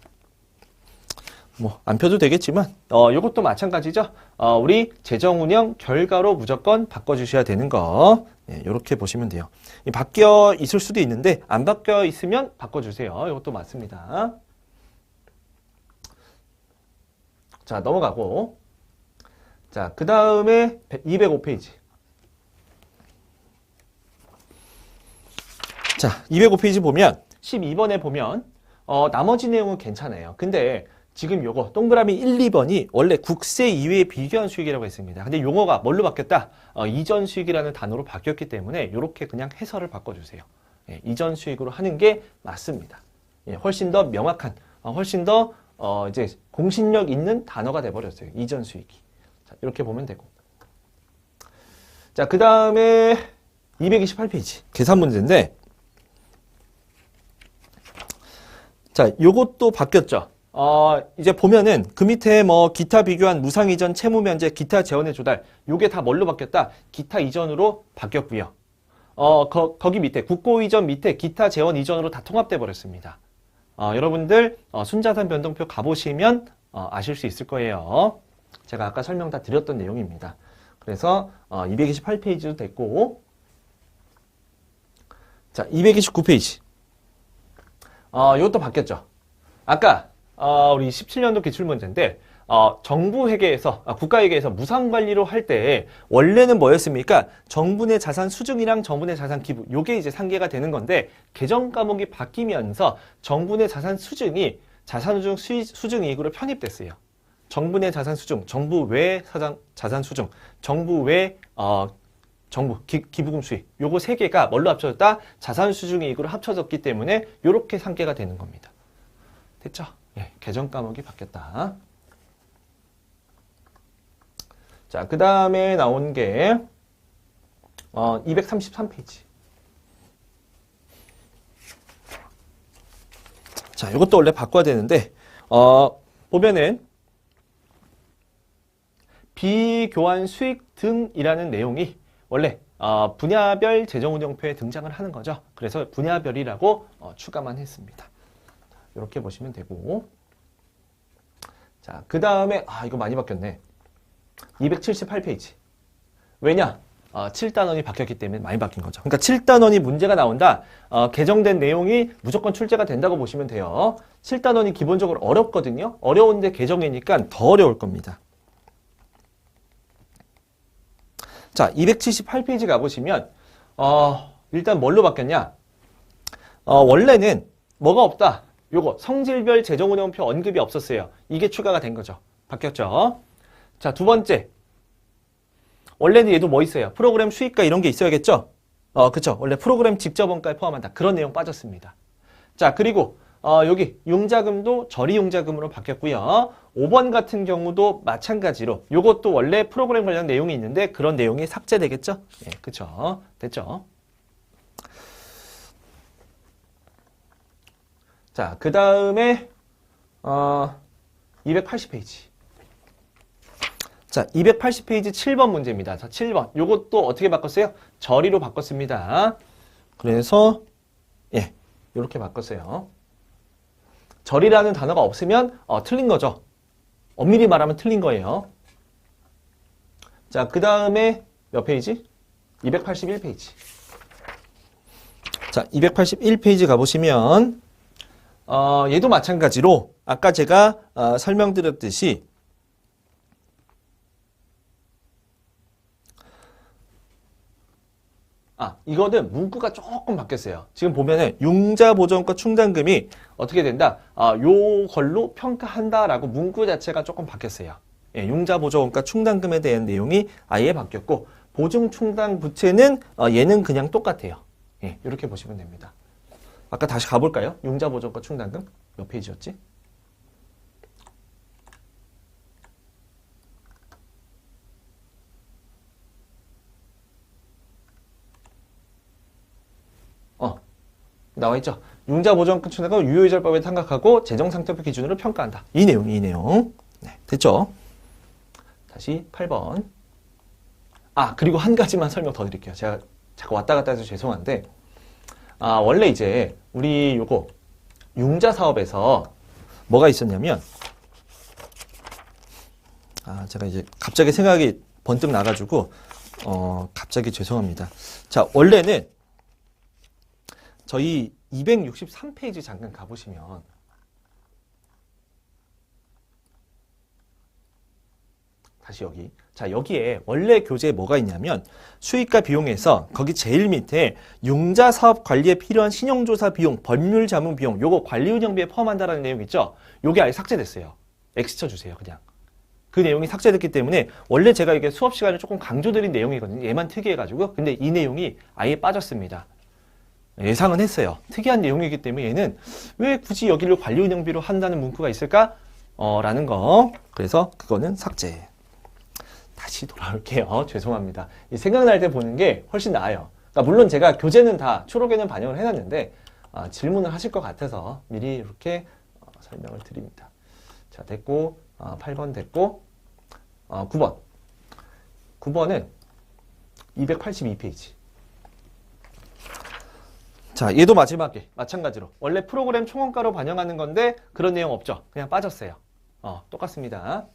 뭐 안 펴도 되겠지만 요것도 마찬가지죠. 우리 재정운영 결과로 무조건 바꿔주셔야 되는 거. 네, 이렇게 보시면 돼요. 바뀌어 있을 수도 있는데 안 바뀌어 있으면 바꿔주세요. 이것도 맞습니다. 자, 넘어가고. 자, 그 다음에 205페이지. 자, 205페이지 보면 12번에 보면 나머지 내용은 괜찮아요. 근데 지금 요거 동그라미 1, 2번이 원래 국세 이외의 비교한 수익이라고 했습니다. 근데 용어가 뭘로 바뀌었다? 이전 수익이라는 단어로 바뀌었기 때문에 이렇게 그냥 해설을 바꿔주세요. 예, 이전 수익으로 하는 게 맞습니다. 예, 훨씬 더 명확한, 훨씬 더 이제 공신력 있는 단어가 돼버렸어요. 이전 수익이. 자, 이렇게 보면 되고. 자, 그 다음에 228페이지 계산 문제인데, 자, 요것도 바뀌었죠. 이제 보면은 그 밑에 뭐 기타 비교한 무상 이전 채무 면제 기타 재원의 조달 요게 다 뭘로 바뀌었다? 기타 이전으로 바뀌었고요. 거기 밑에 국고 이전 밑에 기타 재원 이전으로 다 통합돼 버렸습니다. 여러분들 순자산 변동표 가보시면 아실 수 있을 거예요. 제가 아까 설명 다 드렸던 내용입니다. 그래서 228페이지도 됐고, 자, 229페이지. 이것도 바뀌었죠. 아까 우리 17년도 기출문제인데 정부 회계에서 국가회계에서 무상관리로 할 때 원래는 뭐였습니까? 정부의 자산 수증이랑 정부의 자산 기부 요게 이제 상계가 되는 건데 개정 과목이 바뀌면서 정부의 자산 수증이 자산수증 수증이익으로 편입됐어요. 정부의 자산 수증, 정부 외 자산 수증, 정부 외 정부 기부금 수익 요거 세 개가 뭘로 합쳐졌다? 자산 수증이익으로 합쳐졌기 때문에 요렇게 상계가 되는 겁니다. 됐죠? 예, 개정 과목이 바뀌었다. 자, 그 다음에 나온 게 233페이지. 자, 이것도 원래 바꿔야 되는데 보면은 비교환 수익 등이라는 내용이 원래 분야별 재정운영표에 등장을 하는 거죠. 그래서 분야별이라고 추가만 했습니다. 이렇게 보시면 되고, 자, 그 다음에 이거 많이 바뀌었네. 278페이지. 왜냐? 7단원이 바뀌었기 때문에 많이 바뀐 거죠. 그러니까 7단원이 문제가 나온다. 개정된 내용이 무조건 출제가 된다고 보시면 돼요. 7단원이 기본적으로 어렵거든요. 어려운데 개정이니까 더 어려울 겁니다. 자, 278페이지 가보시면 일단 뭘로 바뀌었냐? 원래는 뭐가 없다. 요거 성질별 재정운영표 언급이 없었어요. 이게 추가가 된 거죠. 바뀌었죠. 자, 두 번째. 원래는 얘도 뭐 있어요? 프로그램 수익가 이런 게 있어야겠죠? 그쵸. 원래 프로그램 직접 원가에 포함한다. 그런 내용 빠졌습니다. 자, 그리고 여기 융자금도 절이융자금으로 바뀌었고요. 5번 같은 경우도 마찬가지로 요것도 원래 프로그램 관련 내용이 있는데 그런 내용이 삭제되겠죠? 예, 그쵸. 됐죠? 자, 그 다음에 280페이지. 자, 280페이지 7번 문제입니다. 자, 7번. 요것도 어떻게 바꿨어요? 절이로 바꿨습니다. 그래서 예, 요렇게 바꿨어요. 절이라는 단어가 없으면 틀린 거죠. 엄밀히 말하면 틀린 거예요. 자, 그 다음에 몇 페이지? 281페이지. 자, 281페이지 가보시면 얘도 마찬가지로 아까 제가 설명드렸듯이 이거는 문구가 조금 바뀌었어요. 지금 보면은 융자보전과 충당금이 어떻게 된다? 요걸로 평가한다라고 문구 자체가 조금 바뀌었어요. 예, 융자보전과 충당금에 대한 내용이 아예 바뀌었고 보증 충당 부채는 얘는 그냥 똑같아요. 예, 이렇게 보시면 됩니다. 아까 다시 가볼까요? 융자보전과 충당금 몇 페이지였지? 나와있죠. 융자보전과 충당금은 유효이자법에 생각하고 재정상태표 기준으로 평가한다. 이 내용. 네, 됐죠? 다시 8번. 그리고 한 가지만 설명 더 드릴게요. 제가 자꾸 왔다 갔다 해서 죄송한데, 원래 이제 우리 요거 융자 사업에서 뭐가 있었냐면, 제가 이제 갑자기 생각이 번뜩 나가지고, 갑자기 죄송합니다. 자, 원래는 저희 263페이지 잠깐 가보시면 다시 여기. 자, 여기에 원래 교재에 뭐가 있냐면 수익과 비용에서 거기 제일 밑에 융자 사업 관리에 필요한 신용조사 비용, 법률 자문 비용, 요거 관리 운영비에 포함한다라는 내용 있죠? 요게 아예 삭제됐어요. X 쳐주세요, 그냥. 그 내용이 삭제됐기 때문에 원래 제가 이게 수업 시간에 조금 강조드린 내용이거든요. 얘만 특이해가지고. 근데 이 내용이 아예 빠졌습니다. 예상은 했어요. 특이한 내용이기 때문에 얘는 왜 굳이 여기를 관리 운영비로 한다는 문구가 있을까? 라는 거. 그래서 그거는 삭제. 다시 돌아올게요. 죄송합니다. 생각날 때 보는 게 훨씬 나아요. 그러니까 물론 제가 교재는 다 초록에는 반영을 해놨는데 질문을 하실 것 같아서 미리 이렇게 설명을 드립니다. 자, 됐고 8번 됐고 9번. 9번은 282페이지. 자, 얘도 마찬가지로 원래 프로그램 총원가로 반영하는 건데 그런 내용 없죠. 그냥 빠졌어요. 똑같습니다.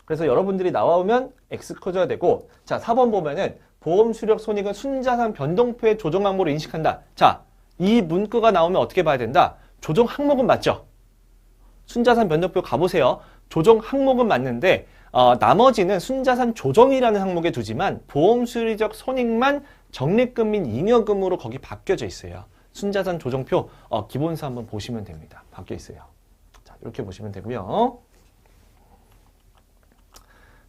그래서 여러분들이 나와오면 X 커져야 되고, 자, 4번 보면은 보험 수력 손익은 순자산 변동표의 조정 항목으로 인식한다. 자, 이 문구가 나오면 어떻게 봐야 된다? 조정 항목은 맞죠? 순자산 변동표 가보세요. 조정 항목은 맞는데 나머지는 순자산 조정이라는 항목에 두지만 보험 수리적 손익만 적립금 및 잉여금으로 거기 바뀌어져 있어요. 순자산 조정표 기본서 한번 보시면 됩니다. 바뀌어 있어요. 자, 이렇게 보시면 되고요.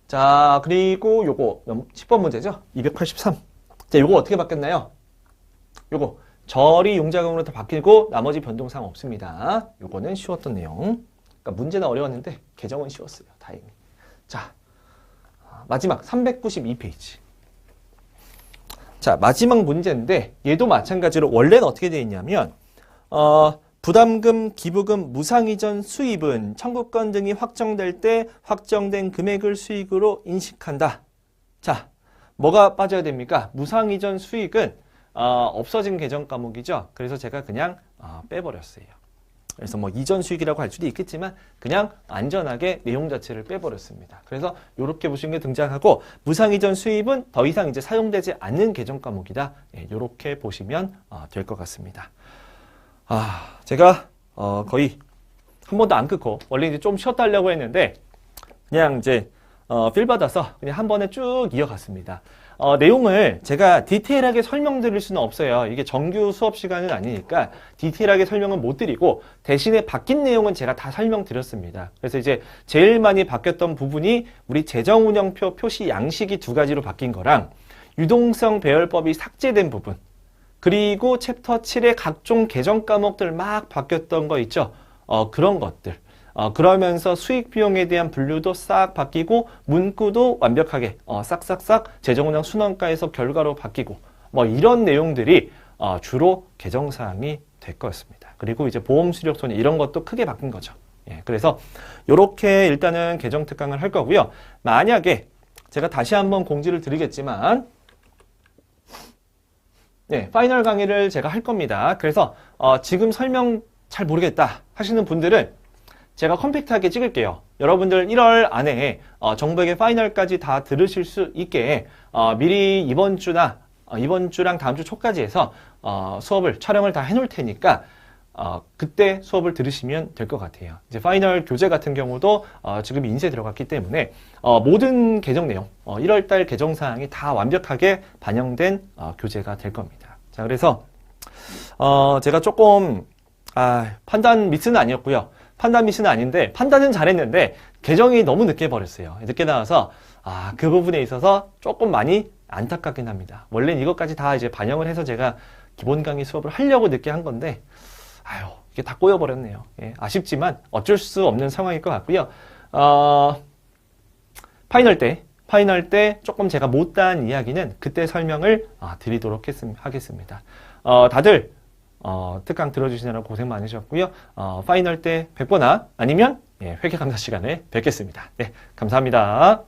자, 그리고 요거 10번 문제죠? 283. 자, 요거 어떻게 바뀌었나요? 요거 절이 융자금으로 다 바뀌고 나머지 변동사항 없습니다. 요거는 쉬웠던 내용. 그러니까 문제는 어려웠는데 개정은 쉬웠어요. 다행히. 자, 마지막 392페이지. 자, 마지막 문제인데 얘도 마찬가지로 원래는 어떻게 되어 있냐면 부담금, 기부금, 무상이전 수입은 청구권 등이 확정될 때 확정된 금액을 수익으로 인식한다. 자, 뭐가 빠져야 됩니까? 무상이전 수익은 없어진 계정 과목이죠. 그래서 제가 그냥 빼버렸어요. 그래서 뭐 이전 수익이라고 할 수도 있겠지만 그냥 안전하게 내용 자체를 빼버렸습니다. 그래서 이렇게 보시는 게 등장하고 무상이전 수입은 더 이상 이제 사용되지 않는 계정 과목이다. 이렇게 보시면 될 것 같습니다. 제가 거의 한 번도 안 끊고 원래 이제 좀 쉬었다 하려고 했는데 그냥 이제 필 받아서 그냥 한 번에 쭉 이어갔습니다. 내용을 제가 디테일하게 설명드릴 수는 없어요. 이게 정규 수업 시간은 아니니까 디테일하게 설명은 못 드리고 대신에 바뀐 내용은 제가 다 설명드렸습니다. 그래서 이제 제일 많이 바뀌었던 부분이 우리 재정운영표 표시 양식이 두 가지로 바뀐 거랑 유동성 배열법이 삭제된 부분, 그리고 챕터 7의 각종 개정 과목들 막 바뀌었던 거 있죠. 그런 것들. 그러면서 수익 비용에 대한 분류도 싹 바뀌고 문구도 완벽하게 싹싹싹 재정운영 순원가에서 결과로 바뀌고 뭐 이런 내용들이 주로 개정사항이 될 거였습니다. 그리고 이제 보험 수력 손익 이런 것도 크게 바뀐 거죠. 예, 그래서 이렇게 일단은 개정 특강을 할 거고요. 만약에 제가 다시 한번 공지를 드리겠지만 네, 파이널 강의를 제가 할 겁니다. 그래서 지금 설명 잘 모르겠다 하시는 분들은 제가 컴팩트하게 찍을게요. 여러분들 1월 안에 정부에게 파이널까지 다 들으실 수 있게 미리 이번 주랑 다음 주 초까지 해서 수업을 촬영을 다 해놓을 테니까 그때 수업을 들으시면 될 것 같아요. 이제 파이널 교재 같은 경우도 지금 인쇄 들어갔기 때문에 모든 개정 내용, 1월달 개정 사항이 다 완벽하게 반영된 교재가 될 겁니다. 자, 그래서 제가 조금 판단 미스는 아니었고요. 판단 미스는 아닌데 판단은 잘했는데 개정이 너무 늦게 버렸어요. 늦게 나와서 그 부분에 있어서 조금 많이 안타깝긴 합니다. 원래는 이것까지 다 이제 반영을 해서 제가 기본 강의 수업을 하려고 늦게 한 건데 이게 다 꼬여버렸네요. 예, 아쉽지만 어쩔 수 없는 상황일 것 같고요. 파이널 때 조금 제가 못다한 이야기는 그때 설명을 드리도록 하겠습니다. 다들 특강 들어주시느라 고생 많으셨고요. 파이널 때 뵙거나 아니면 회계 감사 시간에 뵙겠습니다. 네, 감사합니다.